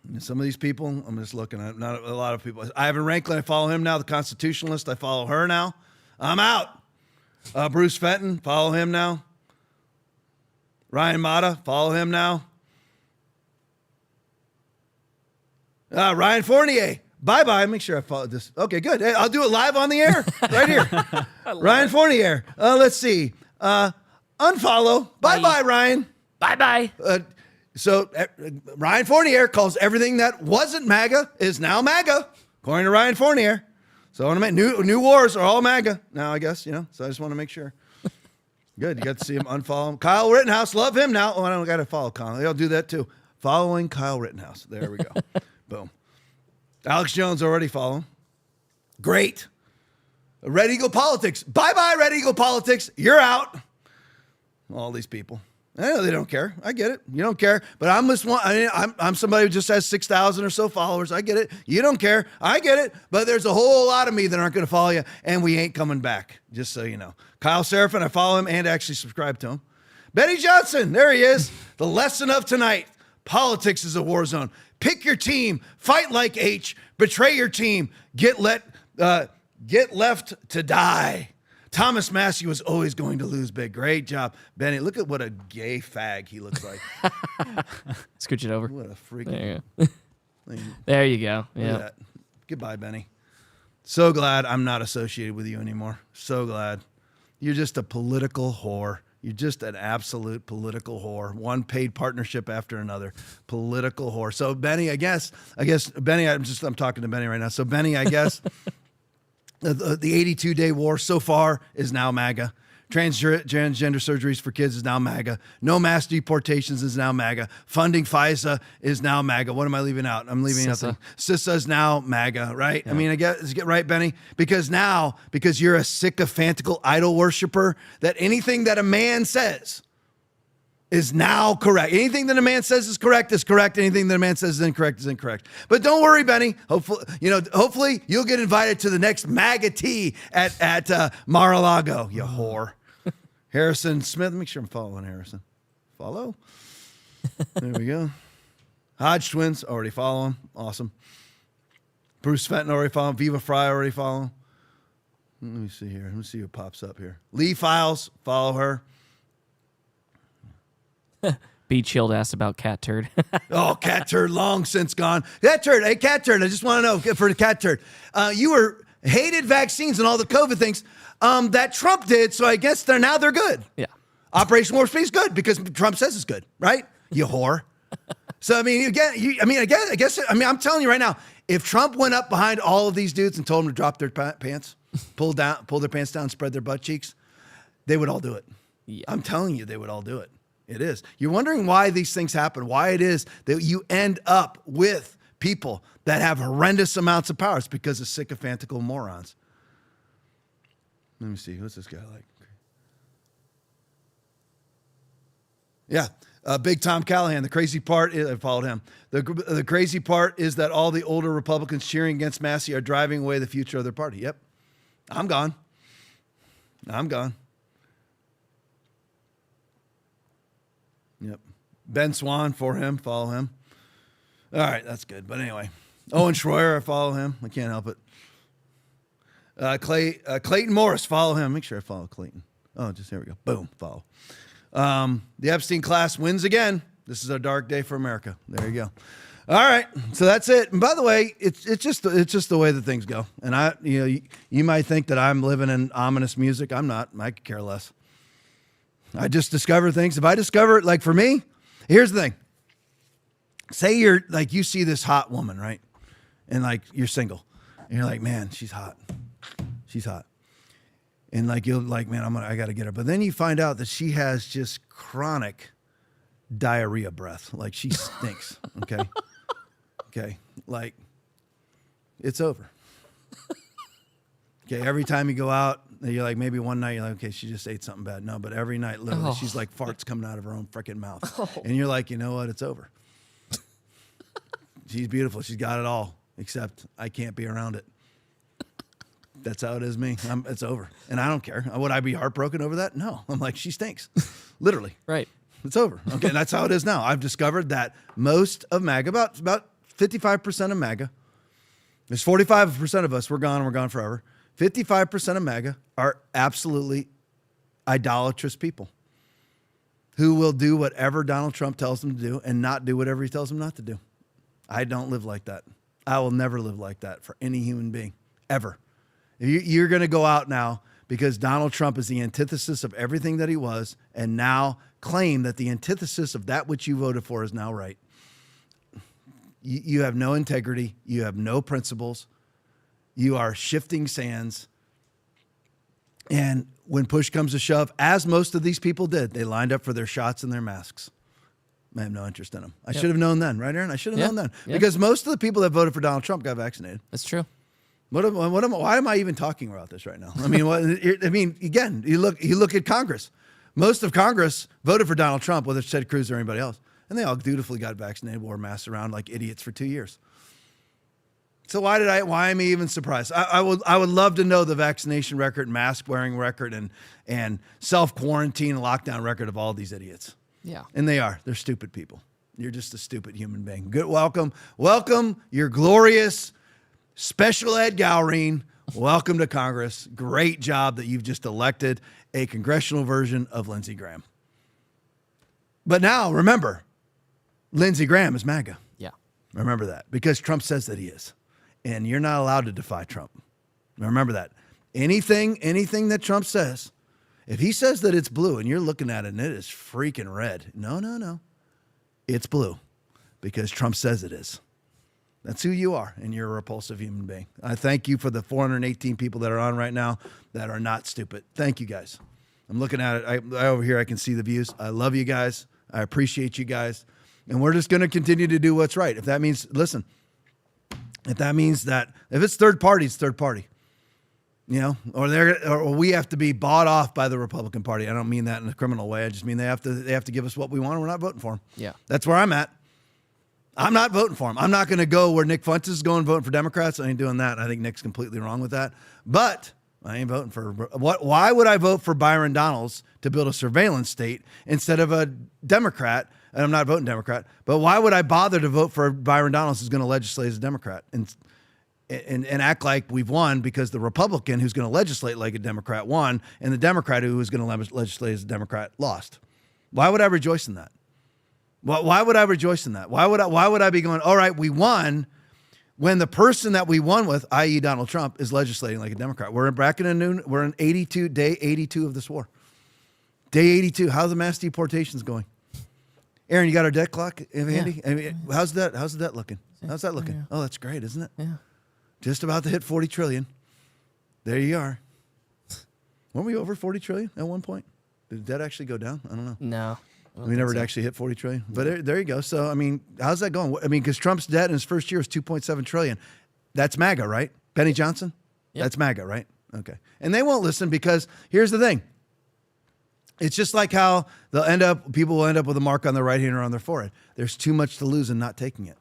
And some of these people, I'm just looking at, not a lot of people. Ivan Ranklin, I follow him now. The Constitutionalist, I follow her now. I'm out. Bruce Fenton, follow him now. Ryan Mata, follow him now. Ryan Fournier, bye-bye. Make sure I follow this. Okay, good. Hey, I'll do it live on the air right here. Ryan Fournier. Let's see. Unfollow. Bye-bye, Ryan. Bye-bye. So Ryan Fournier calls everything that wasn't MAGA is now MAGA, according to Ryan Fournier. So I want to make new wars are all MAGA now, I guess, So I just want to make sure. Good. You got to see him unfollow him. Kyle Rittenhouse, love him now. Oh, I don't got to follow Kyle. I'll do that too. Following Kyle Rittenhouse. There we go. Boom. Alex Jones already follow him. Great. Red Eagle Politics. Bye-bye, Red Eagle Politics. You're out. All these people. I know they don't care. I get it. You don't care. But I'm just one. I'm somebody who just has 6,000 or so followers. I get it. You don't care. I get it. But there's a whole lot of me that aren't going to follow you, and we ain't coming back. Just so you know. Kyle Seraphin, I follow him and actually subscribe to him. Benny Johnson, there he is. The lesson of tonight: politics is a war zone. Pick your team. Fight like H. Betray your team. Get left to die. Thomas Massey was always going to lose big. Great job, Benny. Look at what a gay fag he looks like. Scooch it over. What a freaking. There you go. There you go. Yeah. Goodbye, Benny. So glad I'm not associated with you anymore. So glad. You're just a political whore. You're just an absolute political whore. One paid partnership after another. Political whore. So Benny, I guess Benny, I'm talking to Benny right now. So Benny, I guess the 82-day war so far is now MAGA. Transgender surgeries for kids is now MAGA. No mass deportations is now MAGA. Funding FISA is now MAGA. What am I leaving out? I'm leaving nothing. CISA is now MAGA, right? Yeah. I mean, I guess, get right, Benny? Because you're a sycophantical idol worshiper, that anything that a man says is now correct. Anything that a man says is correct is correct. Anything that a man says is incorrect is incorrect. But don't worry, Benny. Hopefully you'll get invited to the next MAGA tea at Mar-a-Lago, you whore. Harrison Smith. Make sure I'm following Harrison. Follow. There we go. Hodge twins, already follow him. Awesome. Bruce Fenton, already follow him. Viva Fry, already follow him. Let me see here. Let me see who pops up here. Lee Files, follow her. B. Chilled asked about Cat Turd. Oh, Cat Turd, long since gone. Cat Turd, hey, Cat Turd, I just want to know for the Cat Turd. You were hated vaccines and all the COVID things that Trump did, so I guess they're good. Yeah. Operation Warp Speed is good because Trump says it's good, right? You whore. So, I mean, I'm telling you right now, if Trump went up behind all of these dudes and told them to drop their pants, pull their pants down, spread their butt cheeks, they would all do it. Yeah. I'm telling you, they would all do it. It is. You're wondering why these things happen, why it is that you end up with people that have horrendous amounts of power. It's because of sycophantical morons. Let me see. Who's this guy like? Yeah. Big Tom Callahan. The crazy part is, I followed him. The crazy part is that all the older Republicans cheering against Massey are driving away the future of their party. Yep. I'm gone. Yep. Ben Swan, for him. Follow him. All right. That's good. But anyway. Owen Schroyer, I follow him. I can't help it. Clayton Morris, follow him. Make sure I follow Clayton. Oh, just here we go. Boom. Follow. The Epstein class wins again. This is a dark day for America. There you go. All right. So that's it. And by the way, it's just the way that things go. And you might think that I'm living in ominous music. I'm not. I could care less. I just discover things. If I discover, like for me, here's the thing. Say you see this hot woman, right? and like you're single, and you're like, man, she's hot. She's hot. And like, you're like, man, I got to get her. But then you find out that she has just chronic diarrhea breath. Like she stinks. Okay. Okay. Like it's over. Okay. Every time you go out, you're like, maybe one night you're like, okay, she just ate something bad. No, but every night, literally, she's like farts coming out of her own freaking mouth. And you're like, you know what? It's over. She's beautiful. She's got it all, except I can't be around it. That's how it is me. It's over. And I don't care. Would I be heartbroken over that? No. I'm like, she stinks. Literally. Right. It's over. Okay. And that's how it is now. I've discovered that most of MAGA, about 55% of MAGA, there's 45% of us, we're gone forever. 55% of MAGA are absolutely idolatrous people who will do whatever Donald Trump tells them to do and not do whatever he tells them not to do. I don't live like that. I will never live like that for any human being, ever. You're going to go out now because Donald Trump is the antithesis of everything that he was, and now claim that the antithesis of that which you voted for is now right. You have no integrity. You have no principles. You are shifting sands. And when push comes to shove, as most of these people did, they lined up for their shots and their masks. I have no interest in them. I should have known then, right, Aaron? I should have known then. Because most of the people that voted for Donald Trump got vaccinated. That's true. Why am I even talking about this right now? I mean, again, you look at Congress. Most of Congress voted for Donald Trump, whether it's Ted Cruz or anybody else. And they all dutifully got vaccinated, wore masks around like idiots for 2 years. So why am I even surprised? I would love to know the vaccination record, mask wearing record, and self-quarantine, lockdown record of all these idiots. Yeah. And they're stupid people. You're just a stupid human being. Good. Welcome, your glorious Special Ed Gowreen. Welcome to Congress. Great job that you've just elected a congressional version of Lindsey Graham. But now remember, Lindsey Graham is MAGA. Yeah. Remember that, because Trump says that he is. And you're not allowed to defy Trump. Remember that. Anything that Trump says, if he says that it's blue and you're looking at it and it is freaking red, no. It's blue because Trump says it is. That's who you are, and you're a repulsive human being. I thank you for the 418 people that are on right now that are not stupid. Thank you, guys. I'm looking at it. I over here, I can see the views. I love you guys. I appreciate you guys. And we're just going to continue to do what's right. If that means, listen, if it's third party, it's third party. You know, or we have to be bought off by the Republican Party. I don't mean that in a criminal way. I just mean they have to give us what we want, and we're not voting for them. Yeah. That's where I'm at. I'm not voting for him. I'm not going to go where Nick Fuentes is going voting for Democrats. I ain't doing that. I think Nick's completely wrong with that. But I ain't voting for what? Why would I vote for Byron Donalds to build a surveillance state instead of a Democrat? And I'm not voting Democrat. But why would I bother to vote for Byron Donalds who's going to legislate as a Democrat and act like we've won because the Republican who's going to legislate like a Democrat won and the Democrat who was going to legislate as a Democrat lost? Why would I rejoice in that? Why would I rejoice in that? Why would I be going, all right, we won, when the person that we won with, i.e. Donald Trump, is legislating like a Democrat? We're in bracket and noon. We're in day 82 of this war. Day 82. How's the mass deportations going? Aaron, you got our debt clock handy? Yeah. I mean, how's the debt looking? How's that looking? Yeah. Oh, that's great, isn't it? Yeah. Just about to hit 40 trillion. There you are. Weren't we over 40 trillion at one point? Did the debt actually go down? I don't know. No. We never actually hit 40 trillion. But there you go. So, I mean, how's that going? I mean, because Trump's debt in his first year was 2.7 trillion. That's MAGA, right? Benny Johnson? Yep. That's MAGA, right? Okay. And they won't listen because here's the thing. It's just like how people will end up with a mark on their right hand or on their forehead. There's too much to lose in not taking it.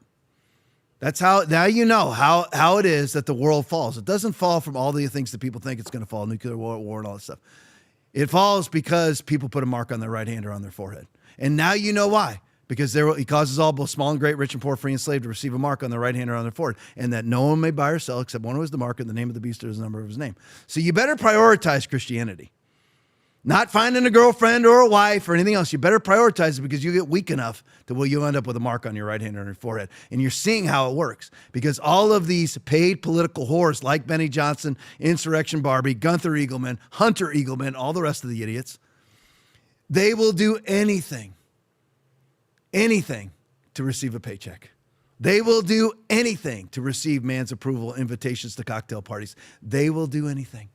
That's how, now you know how it is that the world falls. It doesn't fall from all the things that people think it's going to fall, nuclear war and all that stuff. It falls because people put a mark on their right hand or on their forehead. And now you know why. Because he causes all, both small and great, rich and poor, free and slave, to receive a mark on their right hand or on their forehead. And that no one may buy or sell except one who has the mark, and the name of the beast or the number of his name. So you better prioritize Christianity. Not finding a girlfriend or a wife or anything else. You better prioritize it because you get weak enough to where you'll end up with a mark on your right hand or on your forehead. And you're seeing how it works. Because all of these paid political whores like Benny Johnson, Insurrection Barbie, Gunther Eagleman, Hunter Eagleman, all the rest of the idiots, they will do anything to receive a paycheck. They will do anything to receive man's approval, invitations to cocktail parties. They will do anything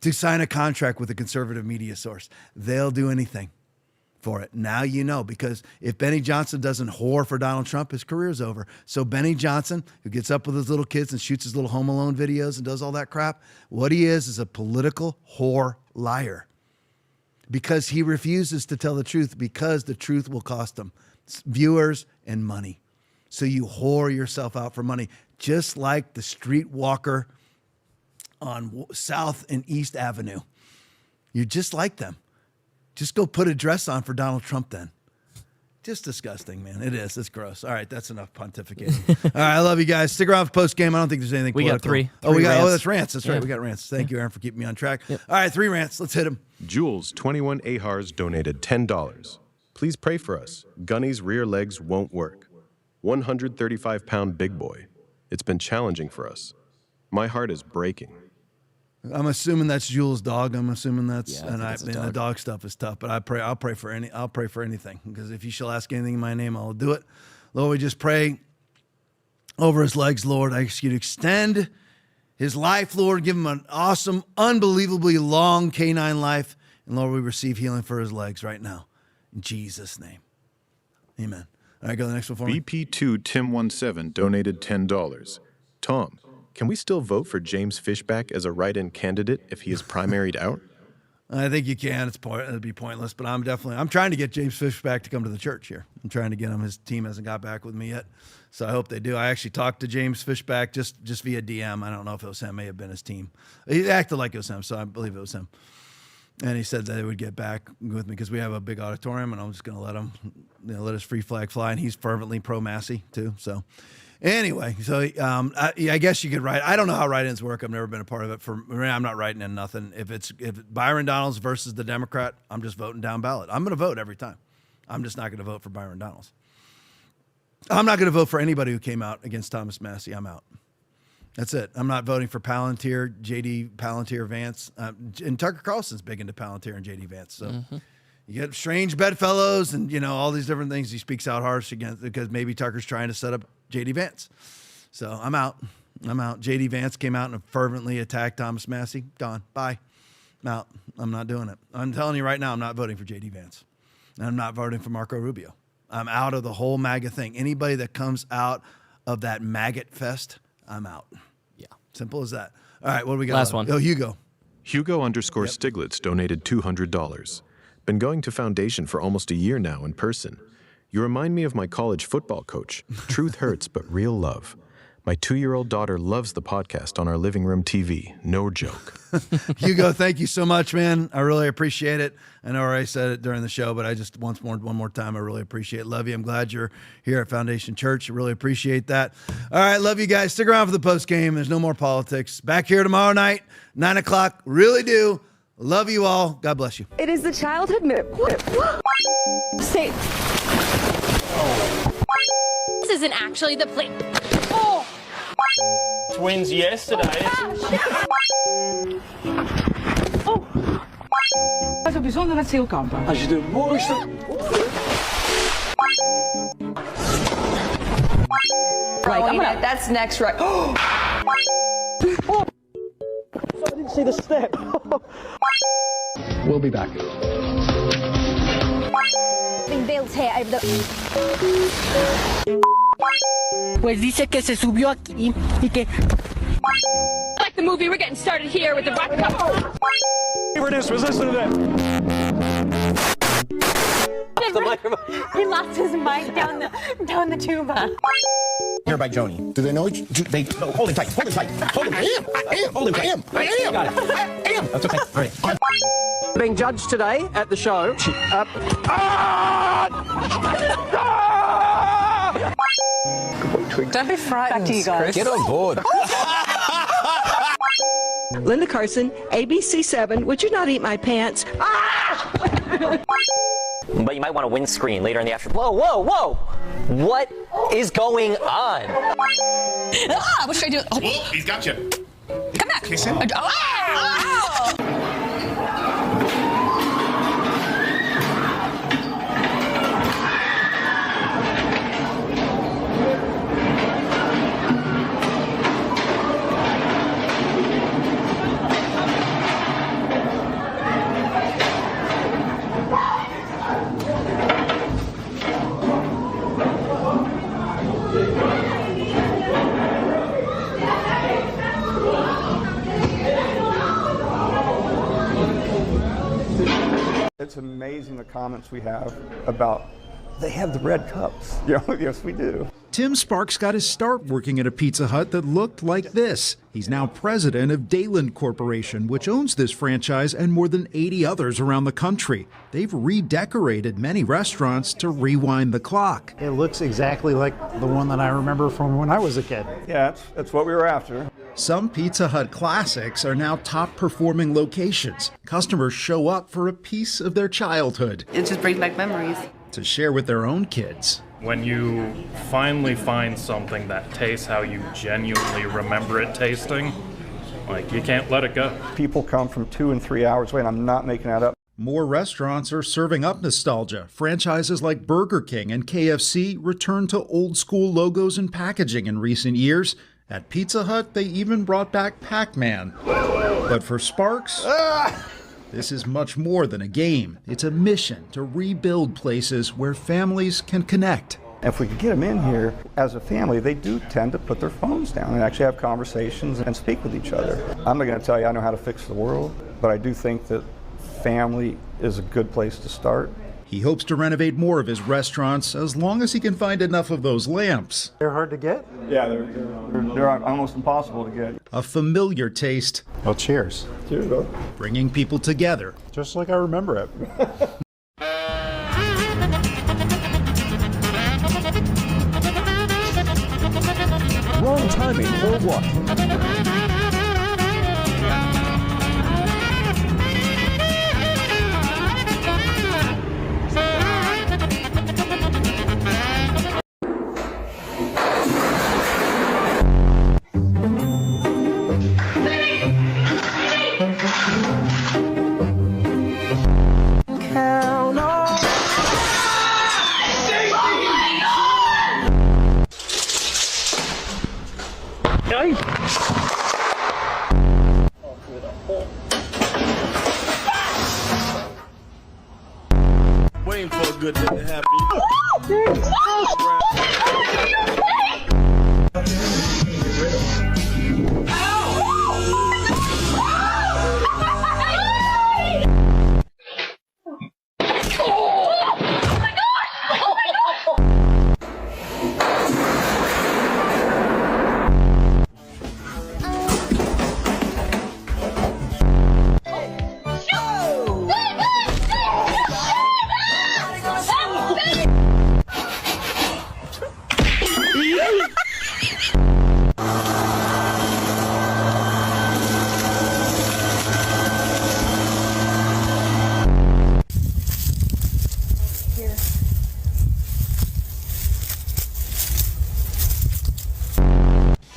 to sign a contract with a conservative media source. They'll do anything for it. Now you know, because if Benny Johnson doesn't whore for Donald Trump, his career's over. So Benny Johnson, who gets up with his little kids and shoots his little Home Alone videos and does all that crap, what he is a political whore liar. Because he refuses to tell the truth, because the truth will cost him viewers and money. So you whore yourself out for money, just like the streetwalker on South and East Avenue. You're just like them. Just go put a dress on for Donald Trump then. Just disgusting, man. It is. It's gross. All right, that's enough pontificating. All right, I love you guys. Stick around for post game. I don't think there's anything We got political. three That's rants. rants. That's right. Yeah. We got rants. Thank you, Aaron, for keeping me on track. All right, 3 rants. Let's hit them. Jules, 21 Ahars, donated $10. Please pray for us. Gunny's rear legs won't work. 135-pound big boy. It's been challenging for us. My heart is breaking. I'm assuming that's Jules' dog. I'm assuming that's, Yeah, I think it's a the dog stuff is tough. But I'll pray for anything, because if you shall ask anything in my name, I'll do it. Lord, we just pray over his legs, Lord. I ask you to extend his life, Lord. Give him an awesome, unbelievably long canine life. And Lord, we receive healing for his legs right now. In Jesus' name. Amen. All right, go to the next one for me. BP2 Tim17 donated $10. Tom, can we still vote for James Fishback as a write-in candidate if he is primaried out? I think you can. It'd be pointless, but I'm trying to get James Fishback to come to the church here. I'm trying to get him. His team hasn't got back with me yet, so I hope they do. I actually talked to James Fishback just via DM. I don't know if it was him. It may have been his team. He acted like it was him, so I believe it was him. And he said that they would get back with me because we have a big auditorium, and I'm just going to let him, let his free flag fly. And he's fervently pro-Massey too. So anyway, I guess you could write. I don't know how write-ins work. I've never been a part of it. I'm not writing in nothing. If Byron Donalds versus the Democrat, I'm just voting down ballot. I'm going to vote every time. I'm just not going to vote for Byron Donalds. I'm not going to vote for anybody who came out against Thomas Massey. I'm out. That's it. I'm not voting for Palantir, JD Palantir Vance. And Tucker Carlson's big into Palantir and JD Vance. So you get strange bedfellows and, all these different things he speaks out harsh against, because maybe Tucker's trying to set up JD Vance. So I'm out. JD Vance came out and fervently attacked Thomas Massey. Gone. Bye. I'm out. I'm not doing it. I'm telling you right now, I'm not voting for JD Vance. And I'm not voting for Marco Rubio. I'm out of the whole MAGA thing. Anybody that comes out of that maggot fest, I'm out. Yeah. Simple as that. All right, what do we got? Last one. Oh, Hugo. Hugo_Stiglitz donated $200. Been going to Foundation for almost a year now in person. You remind me of my college football coach. Truth hurts, but real love. My 2-year-old daughter loves the podcast on our living room TV. No joke. Hugo, thank you so much, man. I really appreciate it. I know I already said it during the show, but I just one more time, I really appreciate it. Love you. I'm glad you're here at Foundation Church. I really appreciate that. All right, love you guys. Stick around for the post game. There's no more politics. Back here tomorrow night, 9 o'clock. Really do. Love you all. God bless you. It is the childhood Say. This isn't actually the plane. Twins yesterday. Wat een bijzondere zielkampen. Als je de mooiste... Right, that's next, right? I didn't see the step. We'll be back. Being built here over the... Pues dice que se subió aquí y que... Like the movie, we're getting started here with the rock couple. Listen to that. He lost his mic down the tuba. Here by Joni. Do they know each? No, hold him tight. Hold him tight. Hold him. I am. Hold him. I am. Got it. I am. That's okay. All right. Being judged today at the show. Don't be frightened. Back to you guys. Get on board. Linda Carson, ABC7. Would you not eat my pants? But you might want a windscreen later in the afternoon. Whoa, whoa, whoa! What is going on? What should I do? Oh. Whoa, he's got you. Come back. Kiss him. amazing the comments we have about they have the red cups. Yes, we do. Tim Sparks got his start working at a Pizza Hut that looked like this. He's now president of Dayland Corporation, which owns this franchise and more than 80 others around the country. They've redecorated many restaurants to rewind the clock. It looks exactly like the one that I remember from when I was a kid. Yeah, that's what we were after. Some Pizza Hut classics are now top-performing locations. Customers show up for a piece of their childhood. It just brings back memories. To share with their own kids. When you finally find something that tastes how you genuinely remember it tasting, like, you can't let it go. People come from 2 and 3 hours away, and I'm not making that up. More restaurants are serving up nostalgia. Franchises like Burger King and KFC return to old-school logos and packaging in recent years. At Pizza Hut, they even brought back Pac-Man. But for Sparks, this is much more than a game. It's a mission to rebuild places where families can connect. If we could get them in here as a family, they do tend to put their phones down and actually have conversations and speak with each other. I'm not going to tell you I know how to fix the world, but I do think that family is a good place to start. He hopes to renovate more of his restaurants as long as he can find enough of those lamps. They're hard to get? Yeah, they're almost impossible to get. A familiar taste. Well, cheers. Cheers, bro. Bringing people together. Just like I remember it. Wrong timing or what? Waiting for a good day to happen.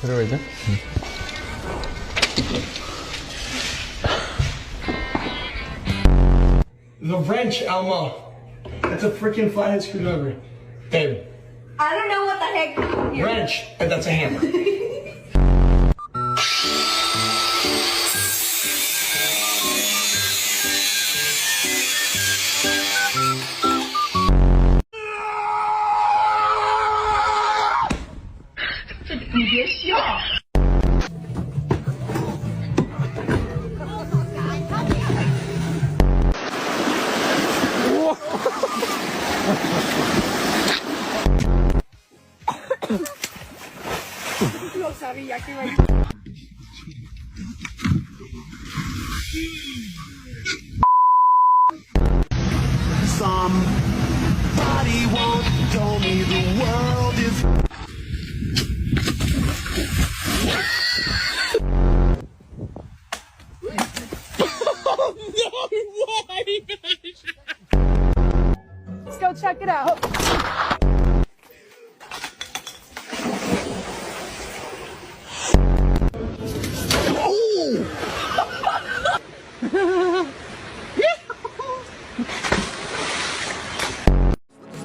Put it right there. The wrench, Elmo. That's a freaking flathead screwdriver. Babe. I don't know what the heck. Wrench. And that's a hammer. No sabía que iba a ir. Somebody won't tell me the world is. Oh no! Why? Let's go check it out.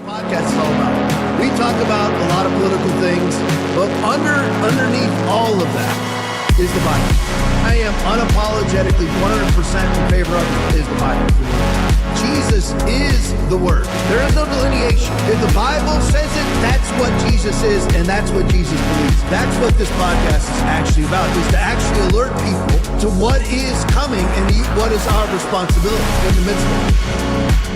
Podcast is all about. We talk about a lot of political things, but underneath all of that is the Bible. I am unapologetically 100% in favor of is the Bible. Jesus is the Word. There is no delineation. If the Bible says it, that's what Jesus is, and that's what Jesus believes. That's what this podcast is actually about, is to actually alert people to what is coming and what is our responsibility in the midst of it.